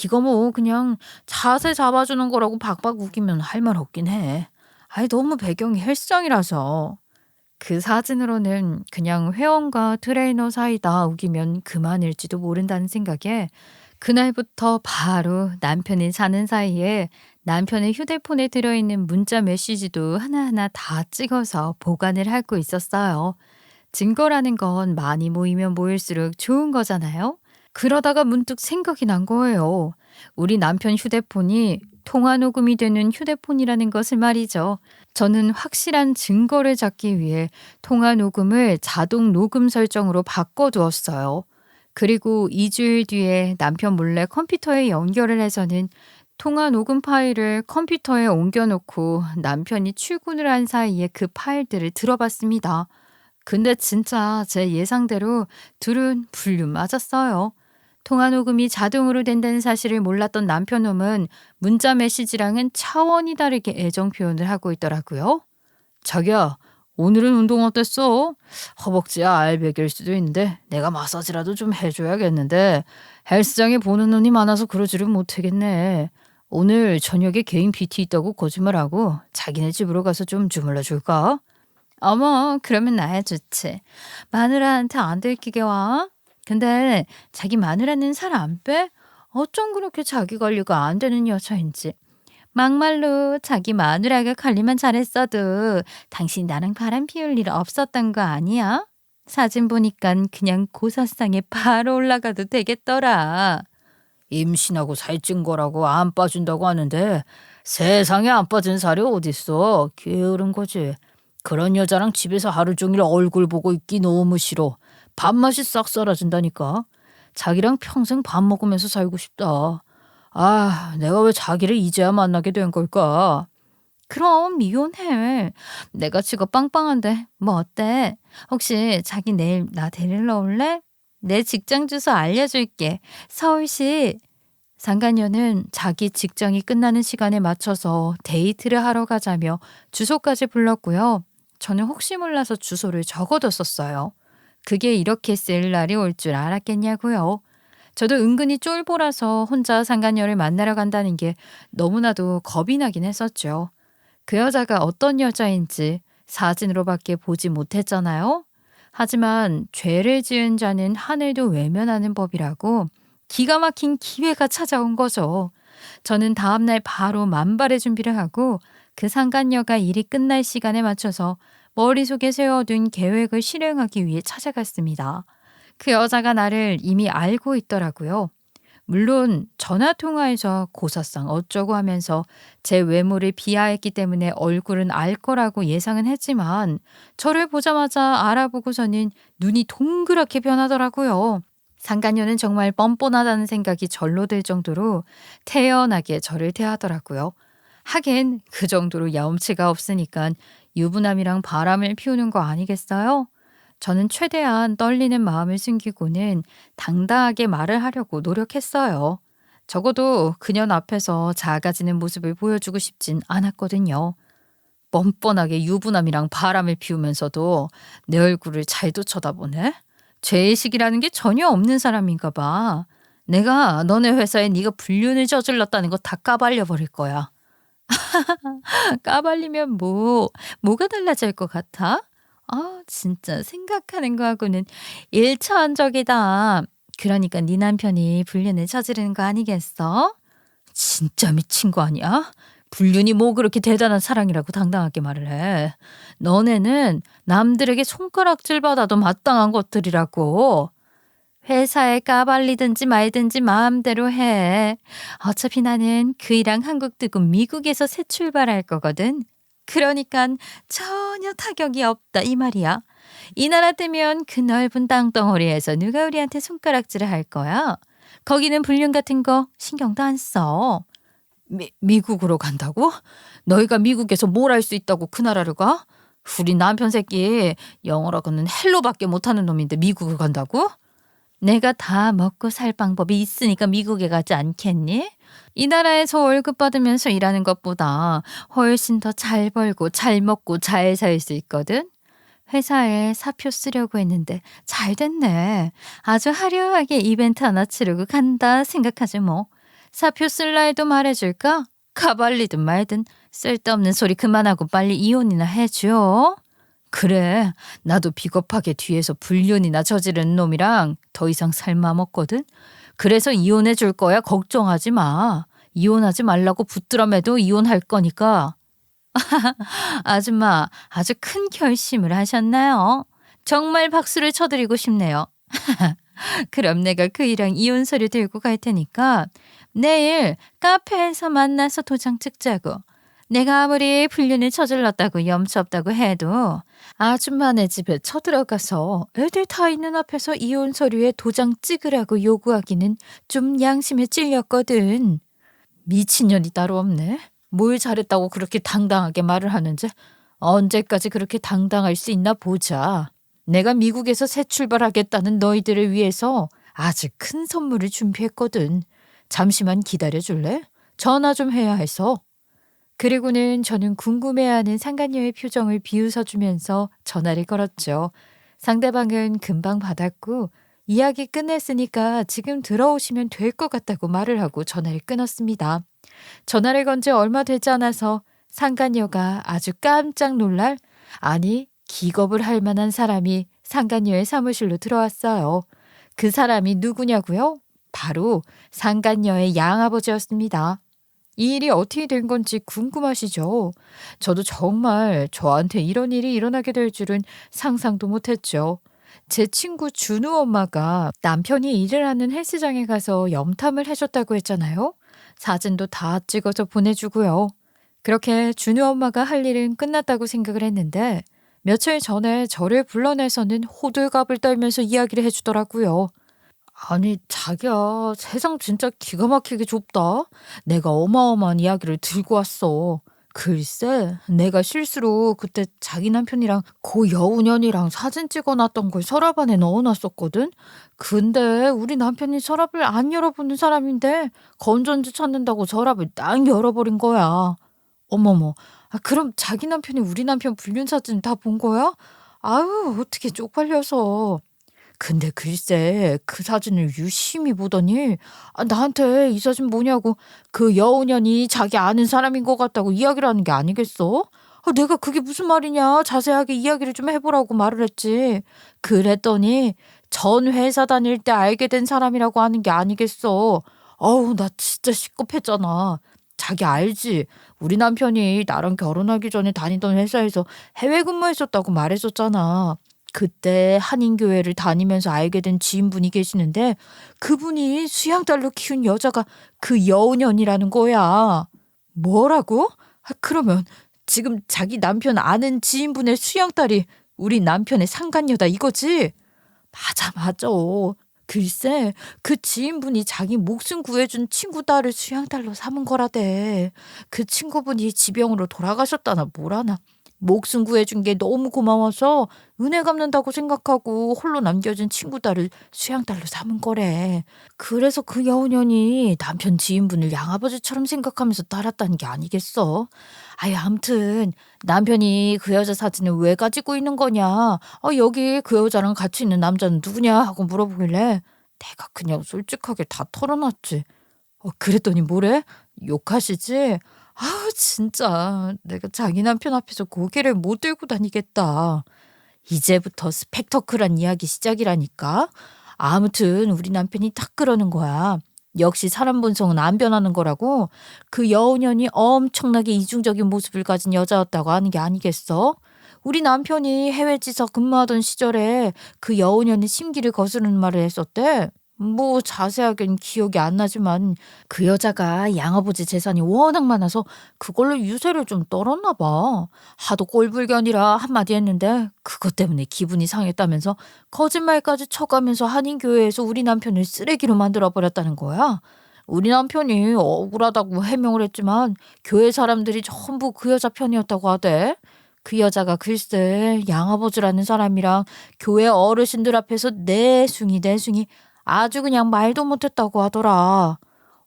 이거 뭐 그냥 자세 잡아주는 거라고 박박 우기면 할 말 없긴 해. 아이 너무 배경이 헬스장이라서. 그 사진으로는 그냥 회원과 트레이너 사이다 우기면 그만일지도 모른다는 생각에 그날부터 바로 남편이 자는 사이에 남편의 휴대폰에 들어있는 문자 메시지도 하나하나 다 찍어서 보관을 하고 있었어요. 증거라는 건 많이 모이면 모일수록 좋은 거잖아요. 그러다가 문득 생각이 난 거예요. 우리 남편 휴대폰이 통화 녹음이 되는 휴대폰이라는 것을 말이죠. 저는 확실한 증거를 찾기 위해 통화 녹음을 자동 녹음 설정으로 바꿔두었어요. 그리고 2주일 뒤에 남편 몰래 컴퓨터에 연결을 해서는 통화 녹음 파일을 컴퓨터에 옮겨놓고 남편이 출근을 한 사이에 그 파일들을 들어봤습니다. 근데 진짜 제 예상대로 둘은 불륜 맞았어요. 통화 녹음이 자동으로 된다는 사실을 몰랐던 남편놈은 문자 메시지랑은 차원이 다르게 애정 표현을 하고 있더라고요. 자기야, 오늘은 운동 어땠어? 허벅지야 알배기일 수도 있는데 내가 마사지라도 좀 해줘야겠는데 헬스장에 보는 눈이 많아서 그러지를 못하겠네. 오늘 저녁에 개인 PT 있다고 거짓말하고 자기네 집으로 가서 좀 주물러 줄까? 어머, 그러면 나야 좋지. 마누라한테 안 들키게 와. 근데 자기 마누라는 살 안 빼? 어쩜 그렇게 자기 관리가 안 되는 여자인지. 막말로 자기 마누라가 관리만 잘했어도 당신 나랑 바람 피울 일 없었던 거 아니야? 사진 보니깐 그냥 고사상에 바로 올라가도 되겠더라. 임신하고 살찐 거라고 안 빠진다고 하는데 세상에 안 빠진 살이 어딨어. 게으른 거지. 그런 여자랑 집에서 하루 종일 얼굴 보고 있기 너무 싫어. 밥맛이 싹 사라진다니까. 자기랑 평생 밥 먹으면서 살고 싶다. 아, 내가 왜 자기를 이제야 만나게 된 걸까? 그럼 이혼해. 내가 직업 빵빵한데 뭐 어때? 혹시 자기 내일 나 데리러 올래? 내 직장 주소 알려줄게. 서울시. 상간녀는 자기 직장이 끝나는 시간에 맞춰서 데이트를 하러 가자며 주소까지 불렀고요. 저는 혹시 몰라서 주소를 적어뒀었어요. 그게 이렇게 쓸 날이 올 줄 알았겠냐고요. 저도 은근히 쫄보라서 혼자 상간녀를 만나러 간다는 게 너무나도 겁이 나긴 했었죠. 그 여자가 어떤 여자인지 사진으로밖에 보지 못했잖아요. 하지만 죄를 지은 자는 하늘도 외면하는 법이라고 기가 막힌 기회가 찾아온 거죠. 저는 다음날 바로 만발의 준비를 하고 그 상간녀가 일이 끝날 시간에 맞춰서 머릿속에 세워둔 계획을 실행하기 위해 찾아갔습니다. 그 여자가 나를 이미 알고 있더라고요. 물론 전화통화에서 고사상 어쩌고 하면서 제 외모를 비하했기 때문에 얼굴은 알 거라고 예상은 했지만 저를 보자마자 알아보고서는 눈이 동그랗게 변하더라고요. 상간녀는 정말 뻔뻔하다는 생각이 절로 들 정도로 태연하게 저를 대하더라고요. 하긴 그 정도로 야음치가 없으니까 유부남이랑 바람을 피우는 거 아니겠어요? 저는 최대한 떨리는 마음을 숨기고는 당당하게 말을 하려고 노력했어요. 적어도 그녀 앞에서 작아지는 모습을 보여주고 싶진 않았거든요. 뻔뻔하게 유부남이랑 바람을 피우면서도 내 얼굴을 잘도 쳐다보네? 죄의식이라는 게 전혀 없는 사람인가 봐. 내가 너네 회사에 네가 불륜을 저질렀다는 거 다 까발려 버릴 거야. 까발리면 뭐가 달라질 것 같아? 아, 진짜 생각하는 거하고는 일차원적이다. 그러니까 네 남편이 불륜을 저지르는 거 아니겠어? 진짜 미친 거 아니야? 불륜이 뭐 그렇게 대단한 사랑이라고 당당하게 말을 해. 너네는 남들에게 손가락질 받아도 마땅한 것들이라고. 회사에 까발리든지 말든지 마음대로 해. 어차피 나는 그이랑 한국 뜨고 미국에서 새 출발할 거거든. 그러니까 전혀 타격이 없다 이 말이야. 이 나라 뜨면 그 넓은 땅덩어리에서 누가 우리한테 손가락질을 할 거야. 거기는 불륜 같은 거 신경도 안 써. 미국으로 간다고? 너희가 미국에서 뭘 할 수 있다고 그 나라를 가? 우리 남편 새끼 영어라고는 헬로밖에 못하는 놈인데 미국을 간다고? 내가 다 먹고 살 방법이 있으니까 미국에 가지 않겠니? 이 나라에서 월급 받으면서 일하는 것보다 훨씬 더 잘 벌고 잘 먹고 잘 살 수 있거든. 회사에 사표 쓰려고 했는데 잘 됐네. 아주 화려하게 이벤트 하나 치르고 간다 생각하지 뭐. 사표 쓸라 해도 말해줄까? 가발리든 말든 쓸데없는 소리 그만하고 빨리 이혼이나 해줘. 그래, 나도 비겁하게 뒤에서 불륜이나 저지른 놈이랑 더 이상 살 맘 없거든. 그래서 이혼해 줄 거야. 걱정하지 마. 이혼하지 말라고 붙들어매도 이혼할 거니까. 아줌마, 아주 큰 결심을 하셨나요? 정말 박수를 쳐드리고 싶네요. 그럼 내가 그이랑 이혼 서류 들고 갈 테니까 내일 카페에서 만나서 도장 찍자고. 내가 아무리 불륜을 저질렀다고 염치 없다고 해도 아줌마네 집에 쳐들어가서 애들 다 있는 앞에서 이혼 서류에 도장 찍으라고 요구하기는 좀 양심에 찔렸거든. 미친년이 따로 없네. 뭘 잘했다고 그렇게 당당하게 말을 하는지 언제까지 그렇게 당당할 수 있나 보자. 내가 미국에서 새 출발하겠다는 너희들을 위해서 아주 큰 선물을 준비했거든. 잠시만 기다려줄래? 전화 좀 해야 해서. 그리고는 저는 궁금해하는 상간녀의 표정을 비웃어주면서 전화를 걸었죠. 상대방은 금방 받았고 이야기 끝냈으니까 지금 들어오시면 될 것 같다고 말을 하고 전화를 끊었습니다. 전화를 건 지 얼마 되지 않아서 상간녀가 아주 깜짝 놀랄, 아니 기겁을 할 만한 사람이 상간녀의 사무실로 들어왔어요. 그 사람이 누구냐고요? 바로 상간녀의 양아버지였습니다. 이 일이 어떻게 된 건지 궁금하시죠? 저도 정말 저한테 이런 일이 일어나게 될 줄은 상상도 못했죠. 제 친구 준우 엄마가 남편이 일을 하는 헬스장에 가서 염탐을 해줬다고 했잖아요. 사진도 다 찍어서 보내주고요. 그렇게 준우 엄마가 할 일은 끝났다고 생각을 했는데 며칠 전에 저를 불러내서는 호들갑을 떨면서 이야기를 해주더라고요. 아니, 자기야, 세상 진짜 기가 막히게 좁다. 내가 어마어마한 이야기를 들고 왔어. 글쎄, 내가 실수로 그때 자기 남편이랑 고 여우년이랑 사진 찍어놨던 걸 서랍 안에 넣어놨었거든? 근데 우리 남편이 서랍을 안 열어보는 사람인데 건전지 찾는다고 서랍을 딱 열어버린 거야. 어머머, 그럼 자기 남편이 우리 남편 불륜 사진 다 본 거야? 아유, 어떻게 쪽팔려서. 근데 글쎄 그 사진을 유심히 보더니 나한테 이 사진 뭐냐고 그 여우년이 자기 아는 사람인 것 같다고 이야기를 하는 게 아니겠어? 내가 그게 무슨 말이냐 자세하게 이야기를 좀 해보라고 말을 했지. 그랬더니 전 회사 다닐 때 알게 된 사람이라고 하는 게 아니겠어. 어우 나 진짜 시겁했잖아. 자기 알지? 우리 남편이 나랑 결혼하기 전에 다니던 회사에서 해외 근무했었다고 말했었잖아. 그때 한인교회를 다니면서 알게 된 지인분이 계시는데 그분이 수양딸로 키운 여자가 그 여우년이라는 거야. 뭐라고? 그러면 지금 자기 남편 아는 지인분의 수양딸이 우리 남편의 상간녀다 이거지? 맞아, 맞아. 글쎄, 그 지인분이 자기 목숨 구해준 친구 딸을 수양딸로 삼은 거라대. 그 친구분이 지병으로 돌아가셨다나 뭐라나. 목숨 구해준 게 너무 고마워서 은혜 갚는다고 생각하고 홀로 남겨진 친구 딸을 수양딸로 삼은 거래. 그래서 그 여우년이 남편 지인분을 양아버지처럼 생각하면서 따랐다는 게 아니겠어? 아유, 암튼 남편이 그 여자 사진을 왜 가지고 있는 거냐? 여기 그 여자랑 같이 있는 남자는 누구냐? 하고 물어보길래 내가 그냥 솔직하게 다 털어놨지. 그랬더니 뭐래? 욕하시지? 아, 진짜 내가 자기 남편 앞에서 고개를 못 들고 다니겠다. 이제부터 스펙터클한 이야기 시작이라니까. 아무튼 우리 남편이 딱 그러는 거야. 역시 사람 본성은 안 변하는 거라고. 그 여우년이 엄청나게 이중적인 모습을 가진 여자였다고 하는 게 아니겠어? 우리 남편이 해외지사 근무하던 시절에 그 여우년의 심기를 거스르는 말을 했었대. 뭐 자세하게는 기억이 안 나지만 그 여자가 양아버지 재산이 워낙 많아서 그걸로 유세를 좀 떨었나 봐. 하도 꼴불견이라 한마디 했는데 그것 때문에 기분이 상했다면서 거짓말까지 쳐가면서 한인교회에서 우리 남편을 쓰레기로 만들어버렸다는 거야. 우리 남편이 억울하다고 해명을 했지만 교회 사람들이 전부 그 여자 편이었다고 하대. 그 여자가 글쎄 양아버지라는 사람이랑 교회 어르신들 앞에서 내숭이 아주 그냥 말도 못했다고 하더라.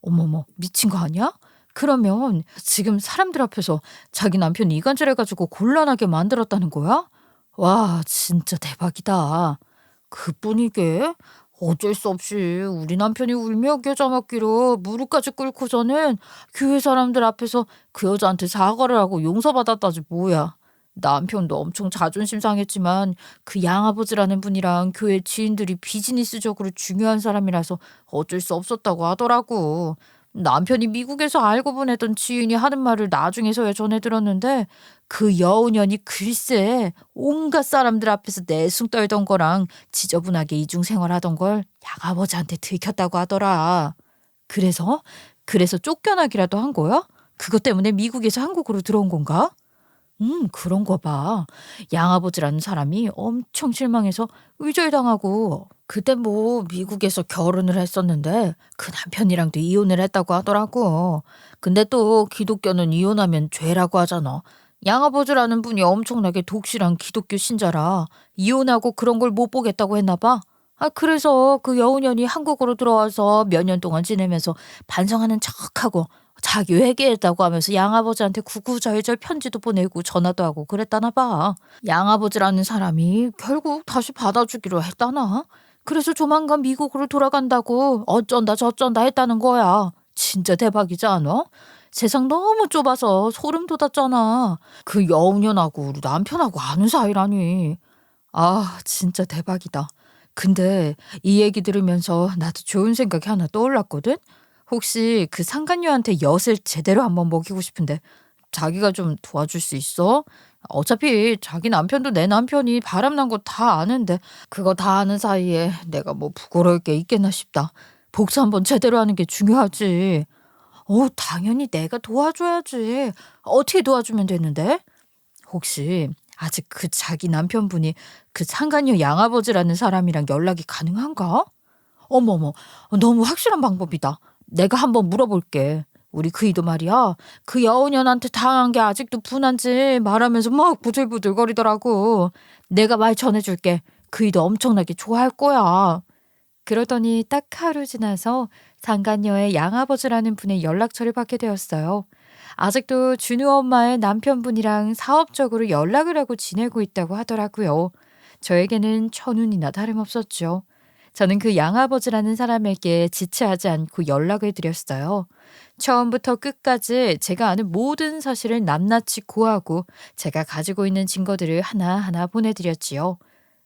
어머머, 미친 거 아니야? 그러면 지금 사람들 앞에서 자기 남편이 이간질해가지고 곤란하게 만들었다는 거야? 와, 진짜 대박이다. 그뿐이게 어쩔 수 없이 우리 남편이 울며 겨자 먹기로 무릎까지 꿇고서는 교회 사람들 앞에서 그 여자한테 사과를 하고 용서받았다지 뭐야. 남편도 엄청 자존심 상했지만 그 양아버지라는 분이랑 교회 지인들이 비즈니스적으로 중요한 사람이라서 어쩔 수 없었다고 하더라고. 남편이 미국에서 알고 보내던 지인이 하는 말을 나중에서야 전해 들었는데 그 여우년이 글쎄 온갖 사람들 앞에서 내숭 떨던 거랑 지저분하게 이중생활하던 걸 양아버지한테 들켰다고 하더라. 그래서? 그래서 쫓겨나기라도 한 거야? 그것 때문에 미국에서 한국으로 들어온 건가? 그런 거 봐. 양아버지라는 사람이 엄청 실망해서 의절당하고 그때 뭐 미국에서 결혼을 했었는데 그 남편이랑도 이혼을 했다고 하더라고. 근데 또 기독교는 이혼하면 죄라고 하잖아. 양아버지라는 분이 엄청나게 독실한 기독교 신자라 이혼하고 그런 걸 못 보겠다고 했나 봐. 그래서 그 여우년이 한국으로 들어와서 몇 년 동안 지내면서 반성하는 척하고 자기 회개했다고 하면서 양아버지한테 구구절절 편지도 보내고 전화도 하고 그랬다나 봐. 양아버지라는 사람이 결국 다시 받아주기로 했다나? 그래서 조만간 미국으로 돌아간다고 어쩐다 저쩐다 했다는 거야. 진짜 대박이지 않아? 세상 너무 좁아서 소름 돋았잖아. 그 여우년하고 우리 남편하고 아는 사이라니. 진짜 대박이다. 근데 이 얘기 들으면서 나도 좋은 생각이 하나 떠올랐거든? 혹시 그 상간녀한테 엿을 제대로 한번 먹이고 싶은데 자기가 좀 도와줄 수 있어? 어차피 자기 남편도 내 남편이 바람난 거 다 아는데 그거 다 아는 사이에 내가 뭐 부끄러울 게 있겠나 싶다. 복수 한번 제대로 하는 게 중요하지. 당연히 내가 도와줘야지. 어떻게 도와주면 되는데? 혹시 아직 그 자기 남편분이 그 상간녀 양아버지라는 사람이랑 연락이 가능한가? 어머머, 너무 확실한 방법이다. 내가 한번 물어볼게. 우리 그이도 말이야. 그 여우년한테 당한 게 아직도 분한지 말하면서 막 부들부들거리더라고. 내가 말 전해줄게. 그이도 엄청나게 좋아할 거야. 그러더니 딱 하루 지나서 상간녀의 양아버지라는 분의 연락처를 받게 되었어요. 아직도 준우 엄마의 남편분이랑 사업적으로 연락을 하고 지내고 있다고 하더라고요. 저에게는 천운이나 다름없었죠. 저는 그 양아버지라는 사람에게 지체하지 않고 연락을 드렸어요. 처음부터 끝까지 제가 아는 모든 사실을 낱낱이 고하고 제가 가지고 있는 증거들을 하나하나 보내드렸지요.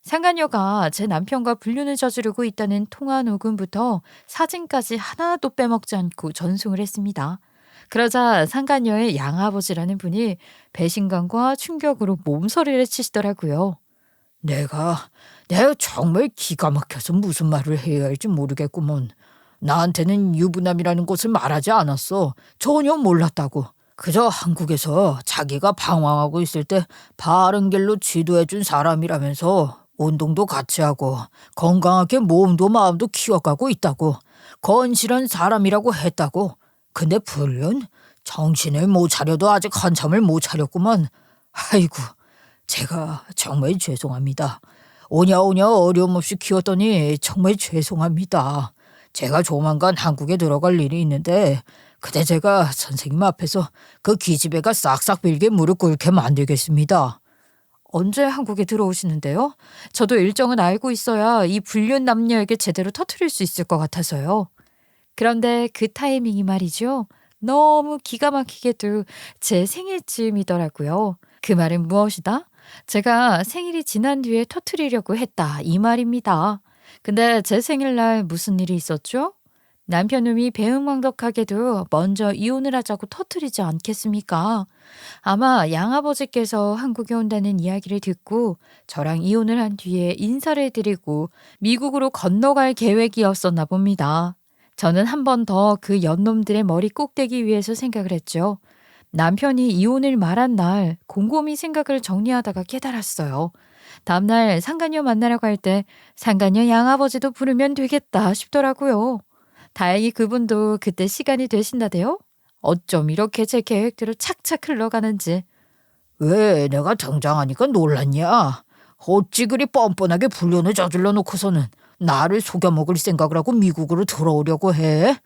상간녀가 제 남편과 불륜을 저지르고 있다는 통화 녹음부터 사진까지 하나도 빼먹지 않고 전송을 했습니다. 그러자 상간녀의 양아버지라는 분이 배신감과 충격으로 몸서리를 치시더라고요. 내가 정말 기가 막혀서 무슨 말을 해야 할지 모르겠구먼. 나한테는 유부남이라는 것을 말하지 않았어. 전혀 몰랐다고. 그저 한국에서 자기가 방황하고 있을 때 바른 길로 지도해준 사람이라면서 운동도 같이 하고 건강하게 몸도 마음도 키워가고 있다고. 건실한 사람이라고 했다고. 근데 불륜? 정신을 못 차려도 아직 한참을 못 차렸구먼. 아이고, 제가 정말 죄송합니다. 오냐오냐 어려움 없이 키웠더니 정말 죄송합니다. 제가 조만간 한국에 들어갈 일이 있는데 그때 제가 선생님 앞에서 그 기집애가 싹싹 빌게 무릎 꿇게 만들겠습니다. 언제 한국에 들어오시는데요? 저도 일정은 알고 있어야 이 불륜 남녀에게 제대로 터뜨릴 수 있을 것 같아서요. 그런데 그 타이밍이 말이죠. 너무 기가 막히게도 제 생일쯤이더라고요. 그 말은 무엇이다? 제가 생일이 지난 뒤에 터뜨리려고 했다 이 말입니다. 근데 제 생일날 무슨 일이 있었죠? 남편놈이 배은망덕하게도 먼저 이혼을 하자고 터뜨리지 않겠습니까? 아마 양아버지께서 한국에 온다는 이야기를 듣고 저랑 이혼을 한 뒤에 인사를 드리고 미국으로 건너갈 계획이었었나 봅니다. 저는 한 번 더 그 연놈들의 머리 꼭대기 위해서 생각을 했죠. 남편이 이혼을 말한 날 곰곰이 생각을 정리하다가 깨달았어요. 다음날 상간녀 만나러 갈 때 상간녀 양아버지도 부르면 되겠다 싶더라고요. 다행히 그분도 그때 시간이 되신다대요. 어쩜 이렇게 제 계획대로 착착 흘러가는지. 왜 내가 등장하니까 놀랐냐? 어찌 그리 뻔뻔하게 불륜을 저질러 놓고서는 나를 속여먹을 생각을 하고 미국으로 들어오려고 해?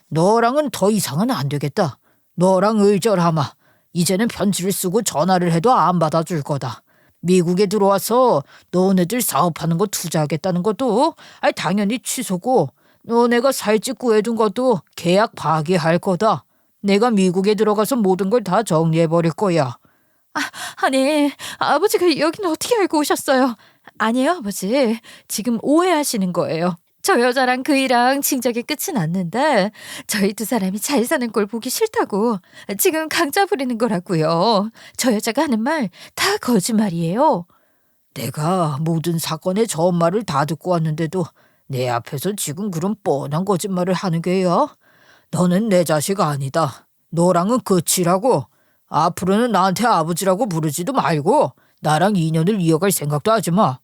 너랑은 더 이상은 안 되겠다. 너랑 의절하마. 이제는 편지를 쓰고 전화를 해도 안 받아줄 거다. 미국에 들어와서 너네들 사업하는 거 투자하겠다는 것도 당연히 취소고, 너네가 살집 구해둔 것도 계약 파기할 거다. 내가 미국에 들어가서 모든 걸 다 정리해버릴 거야. 아니, 아버지가 여기는 어떻게 알고 오셨어요? 아니에요, 아버지. 지금 오해하시는 거예요. 저 여자랑 그이랑 진작에 끝이 났는데 저희 두 사람이 잘 사는 꼴 보기 싫다고 지금 강짜 부리는 거라고요. 저 여자가 하는 말 다 거짓말이에요. 내가 모든 사건의 전말을 다 듣고 왔는데도 내 앞에서 지금 그런 뻔한 거짓말을 하는 게야? 너는 내 자식 아니다. 너랑은 끝이라고. 앞으로는 나한테 아버지라고 부르지도 말고 나랑 인연을 이어갈 생각도 하지 마.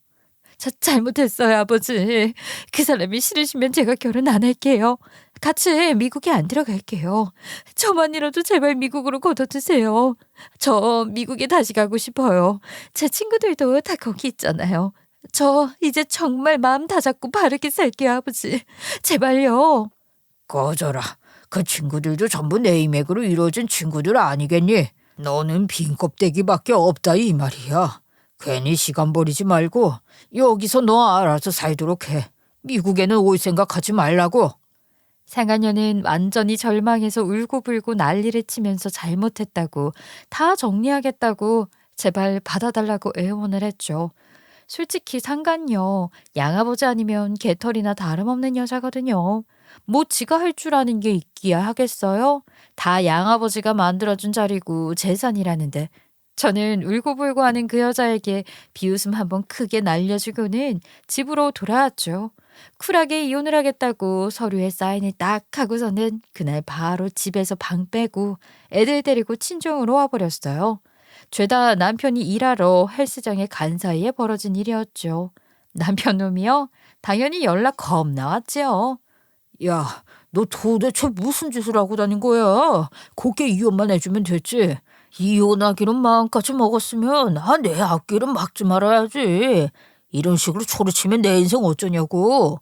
저 잘못했어요, 아버지. 그 사람이 싫으시면 제가 결혼 안 할게요. 같이 미국에 안 들어갈게요. 저만이라도 제발 미국으로 걷어주세요. 저 미국에 다시 가고 싶어요. 제 친구들도 다 거기 있잖아요. 저 이제 정말 마음 다 잡고 바르게 살게요, 아버지. 제발요. 꺼져라. 그 친구들도 전부 내 인맥으로 이루어진 친구들 아니겠니? 너는 빈 껍데기밖에 없다 이 말이야. 괜히 시간 버리지 말고 여기서 너 알아서 살도록 해. 미국에는 올 생각하지 말라고. 상한녀는 완전히 절망해서 울고불고 난리를 치면서 잘못했다고 다 정리하겠다고 제발 받아달라고 애원을 했죠. 솔직히 상간녀 양아버지 아니면 개털이나 다름없는 여자거든요. 뭐 지가 할 줄 아는 게 있기야 하겠어요? 다 양아버지가 만들어준 자리고 재산이라는데. 저는 울고불고 하는 그 여자에게 비웃음 한번 크게 날려주고는 집으로 돌아왔죠. 쿨하게 이혼을 하겠다고 서류에 사인을 딱 하고서는 그날 바로 집에서 방 빼고 애들 데리고 친정으로 와버렸어요. 죄다 남편이 일하러 헬스장에 간 사이에 벌어진 일이었죠. 남편 놈이요? 당연히 연락 겁나 왔지요. 야, 너 도대체 무슨 짓을 하고 다닌 거야? 곱게 이혼만 해주면 됐지. 이혼하기로 마음까지 먹었으면 내 앞길은 막지 말아야지. 이런 식으로 초르치면 내 인생 어쩌냐고.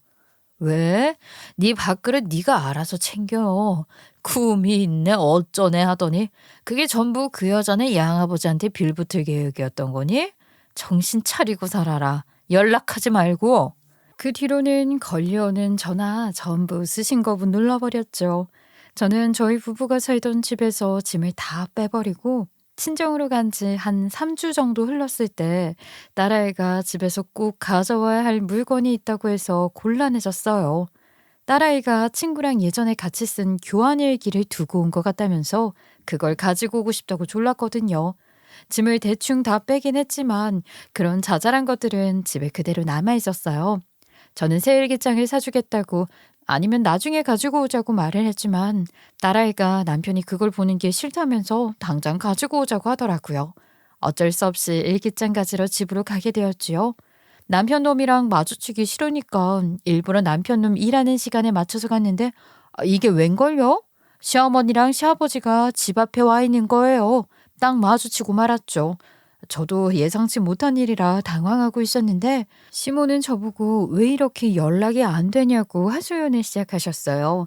왜? 네 밥그릇 네가 알아서 챙겨. kum이 있네 어쩌네 하더니 그게 전부 그 여자네 양아버지한테 빌붙을 계획이었던 거니? 정신 차리고 살아라. 연락하지 말고. 그 뒤로는 걸려오는 전화 전부 수신거부 눌러버렸죠. 저는 저희 부부가 살던 집에서 짐을 다 빼버리고 친정으로 간 지 한 3주 정도 흘렀을 때 딸아이가 집에서 꼭 가져와야 할 물건이 있다고 해서 곤란해졌어요. 딸아이가 친구랑 예전에 같이 쓴 교환일기를 두고 온 것 같다면서 그걸 가지고 오고 싶다고 졸랐거든요. 짐을 대충 다 빼긴 했지만 그런 자잘한 것들은 집에 그대로 남아 있었어요. 저는 새 일기장을 사주겠다고 아니면 나중에 가지고 오자고 말을 했지만 딸아이가 남편이 그걸 보는 게 싫다면서 당장 가지고 오자고 하더라고요. 어쩔 수 없이 일기장 가지러 집으로 가게 되었지요. 남편 놈이랑 마주치기 싫으니까 일부러 남편 놈 일하는 시간에 맞춰서 갔는데 이게 웬걸요? 시어머니랑 시아버지가 집 앞에 와 있는 거예요. 딱 마주치고 말았죠. 저도 예상치 못한 일이라 당황하고 있었는데 시모는 저보고 왜 이렇게 연락이 안 되냐고 하소연을 시작하셨어요.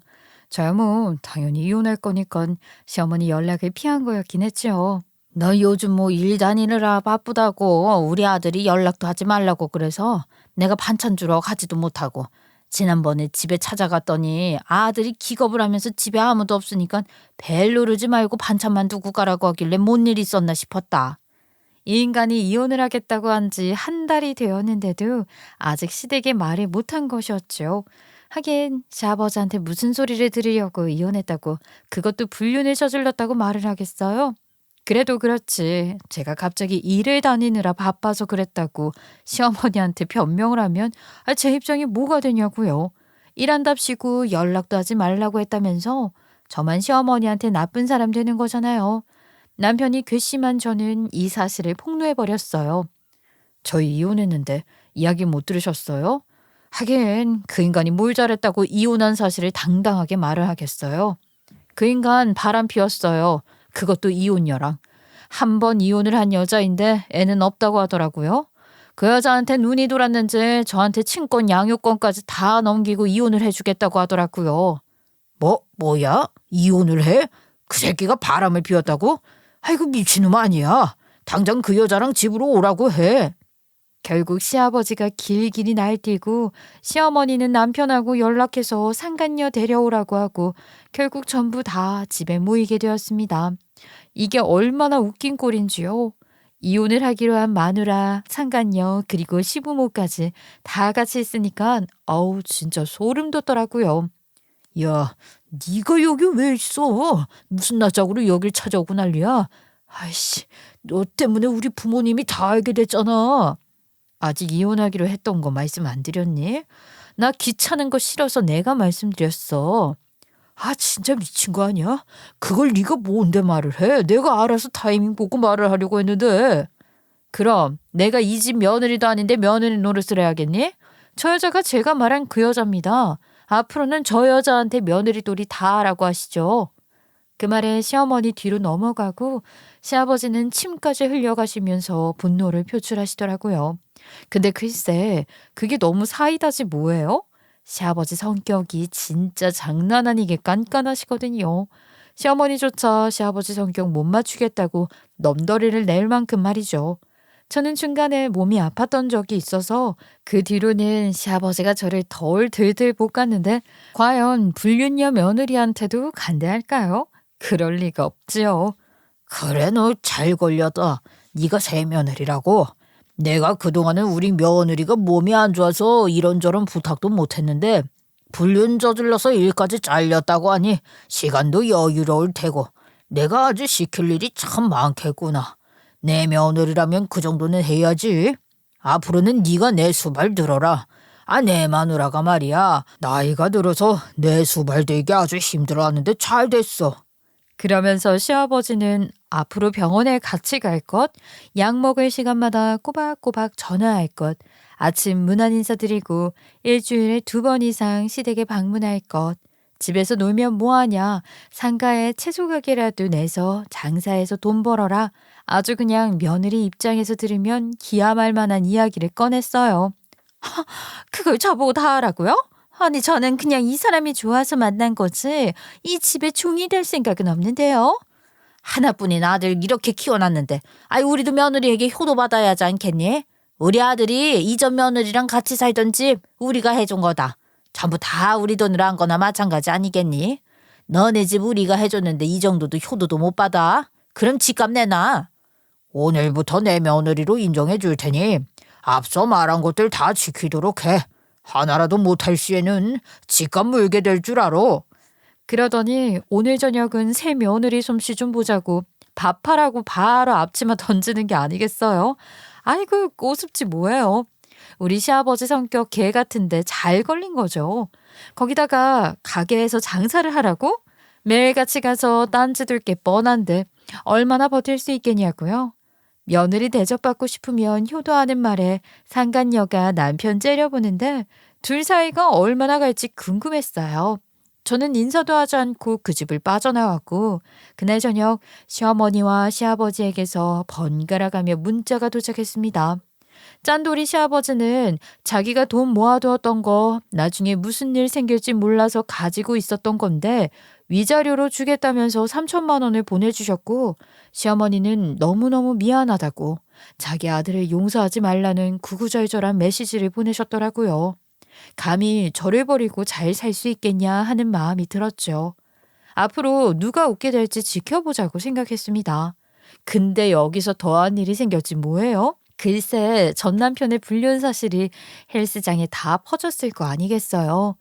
저야 뭐 당연히 이혼할 거니까 시어머니 연락을 피한 거였긴 했죠. 너 요즘 뭐 일 다니느라 바쁘다고 우리 아들이 연락도 하지 말라고 그래서 내가 반찬 주러 가지도 못하고 지난번에 집에 찾아갔더니 아들이 기겁을 하면서 집에 아무도 없으니까 벨 누르지 말고 반찬만 두고 가라고 하길래 뭔 일 있었나 싶었다. 이 인간이 이혼을 하겠다고 한 지 한 달이 되었는데도 아직 시댁에 말을 못한 것이었죠. 하긴 시아버지한테 무슨 소리를 들으려고 이혼했다고 그것도 불륜을 저질렀다고 말을 하겠어요? 그래도 그렇지 제가 갑자기 일을 다니느라 바빠서 그랬다고 시어머니한테 변명을 하면 제 입장이 뭐가 되냐고요. 일한답시고 연락도 하지 말라고 했다면서 저만 시어머니한테 나쁜 사람 되는 거잖아요. 남편이 괘씸한 저는 이 사실을 폭로해버렸어요. 저희 이혼했는데 이야기 못 들으셨어요? 하긴 그 인간이 뭘 잘했다고 이혼한 사실을 당당하게 말을 하겠어요. 그 인간 바람 피웠어요. 그것도 이혼녀랑. 한 번 이혼을 한 여자인데 애는 없다고 하더라고요. 그 여자한테 눈이 돌았는지 저한테 친권 양육권까지 다 넘기고 이혼을 해주겠다고 하더라고요. 뭐야? 이혼을 해? 그 새끼가 바람을 피웠다고? 아이고 미친놈 아니야. 당장 그 여자랑 집으로 오라고 해. 결국 시아버지가 길길이 날뛰고 시어머니는 남편하고 연락해서 상간녀 데려오라고 하고 결국 전부 다 집에 모이게 되었습니다. 이게 얼마나 웃긴 꼴인지요. 이혼을 하기로 한 마누라, 상간녀, 그리고 시부모까지 다 같이 있으니까 어우 진짜 소름 돋더라고요. 야, 네가 여기 왜 있어? 무슨 낯짝으로 여길 찾아오고 난리야? 아이씨, 너 때문에 우리 부모님이 다 알게 됐잖아. 아직 이혼하기로 했던 거 말씀 안 드렸니? 나 귀찮은 거 싫어서 내가 말씀드렸어. 아 진짜 미친 거 아니야? 그걸 네가 뭔데 말을 해? 내가 알아서 타이밍 보고 말을 하려고 했는데. 그럼 내가 이 집 며느리도 아닌데 며느리 노릇을 해야겠니? 저 여자가 제가 말한 그 여자입니다. 앞으로는 저 여자한테 며느리 돌이 다라고 하시죠. 그 말에 시어머니 뒤로 넘어가고 시아버지는 침까지 흘려가시면서 분노를 표출하시더라고요. 근데 글쎄 그게 너무 사이다지 뭐예요? 시아버지 성격이 진짜 장난 아니게 깐깐하시거든요. 시어머니조차 시아버지 성격 못 맞추겠다고 넘더리를 낼 만큼 말이죠. 저는 중간에 몸이 아팠던 적이 있어서 그 뒤로는 시아버지가 저를 덜 들들 볶았는데 과연 불륜녀 며느리한테도 간대할까요? 그럴 리가 없지요. 그래 너 잘 걸렸다. 네가 새 며느리라고. 내가 그동안은 우리 며느리가 몸이 안 좋아서 이런저런 부탁도 못했는데 불륜 저질러서 일까지 잘렸다고 하니 시간도 여유로울 테고 내가 아주 시킬 일이 참 많겠구나. 내 며느리라면 그 정도는 해야지. 앞으로는 네가 내 수발 들어라. 내 마누라가 말이야. 나이가 들어서 내 수발 들기 아주 힘들어하는데 잘 됐어. 그러면서 시아버지는 앞으로 병원에 같이 갈 것, 약 먹을 시간마다 꼬박꼬박 전화할 것, 아침 문안 인사드리고 일주일에 2번 이상 시댁에 방문할 것, 집에서 놀면 뭐하냐, 상가에 채소 가게라도 내서 장사해서 돈 벌어라. 아주 그냥 며느리 입장에서 들으면 기함할 만한 이야기를 꺼냈어요. 그걸 저보고 다 하라고요? 아니 저는 그냥 이 사람이 좋아서 만난 거지 이 집에 종이 될 생각은 없는데요. 하나뿐인 아들 이렇게 키워놨는데 우리도 며느리에게 효도받아야 하지 않겠니? 우리 아들이 이전 며느리랑 같이 살던 집 우리가 해준 거다. 전부 다 우리 돈으로 한 거나 마찬가지 아니겠니? 너네 집 우리가 해줬는데 이 정도도 효도도 못 받아? 그럼 집값 내놔. 오늘부터 내 며느리로 인정해 줄 테니 앞서 말한 것들 다 지키도록 해. 하나라도 못할 시에는 집값 물게 될 줄 알아. 그러더니 오늘 저녁은 새 며느리 솜씨 좀 보자고 밥하라고 바로 앞치마 던지는 게 아니겠어요? 아이고 꼬습지 뭐예요. 우리 시아버지 성격 개 같은데 잘 걸린 거죠. 거기다가 가게에서 장사를 하라고? 매일같이 가서 딴짓을 게 뻔한데 얼마나 버틸 수 있겠냐고요. 며느리 대접받고 싶으면 효도하는 말에 상간녀가 남편 째려보는데 둘 사이가 얼마나 갈지 궁금했어요. 저는 인사도 하지 않고 그 집을 빠져나왔고 그날 저녁 시어머니와 시아버지에게서 번갈아 가며 문자가 도착했습니다. 짠돌이 시아버지는 자기가 돈 모아두었던 거 나중에 무슨 일 생길지 몰라서 가지고 있었던 건데 위자료로 주겠다면서 3천만 원을 보내주셨고 시어머니는 너무너무 미안하다고 자기 아들을 용서하지 말라는 구구절절한 메시지를 보내셨더라고요. 감히 저를 버리고 잘 살 수 있겠냐 하는 마음이 들었죠. 앞으로 누가 웃게 될지 지켜보자고 생각했습니다. 근데 여기서 더한 일이 생겼지 뭐예요? 글쎄 전 남편의 불륜 사실이 헬스장에 다 퍼졌을 거 아니겠어요.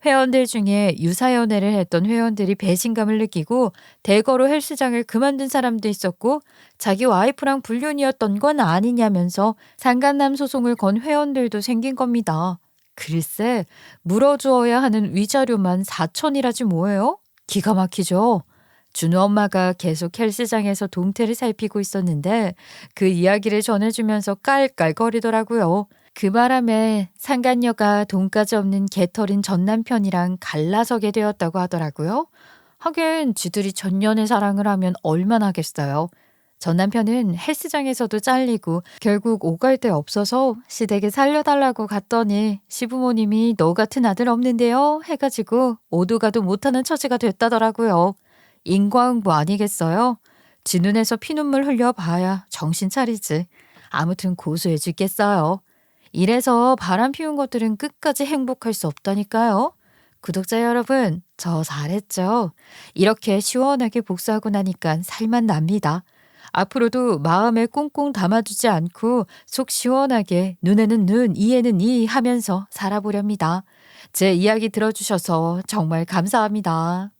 회원들 중에 유사연애를 했던 회원들이 배신감을 느끼고 대거로 헬스장을 그만둔 사람도 있었고 자기 와이프랑 불륜이었던 건 아니냐면서 상간남 소송을 건 회원들도 생긴 겁니다. 글쎄 물어주어야 하는 위자료만 4천이라지 뭐예요? 기가 막히죠. 준우 엄마가 계속 헬스장에서 동태를 살피고 있었는데 그 이야기를 전해주면서 깔깔거리더라고요. 그 바람에 상간녀가 돈까지 없는 개털인 전 남편이랑 갈라서게 되었다고 하더라고요. 하긴 지들이 전년의 사랑을 하면 얼마나 하겠어요. 전 남편은 헬스장에서도 잘리고 결국 오갈 데 없어서 시댁에 살려달라고 갔더니 시부모님이 너 같은 아들 없는데요 해가지고 오도 가도 못하는 처지가 됐다더라고요. 인과응보 아니겠어요? 지 눈에서 피눈물 흘려봐야 정신 차리지. 아무튼 고소해 주겠어요. 이래서 바람 피운 것들은 끝까지 행복할 수 없다니까요. 구독자 여러분, 저 잘했죠? 이렇게 시원하게 복수하고 나니까 살만 납니다. 앞으로도 마음에 꽁꽁 담아두지 않고 속 시원하게 눈에는 눈, 이에는 이 하면서 살아보렵니다. 제 이야기 들어주셔서 정말 감사합니다.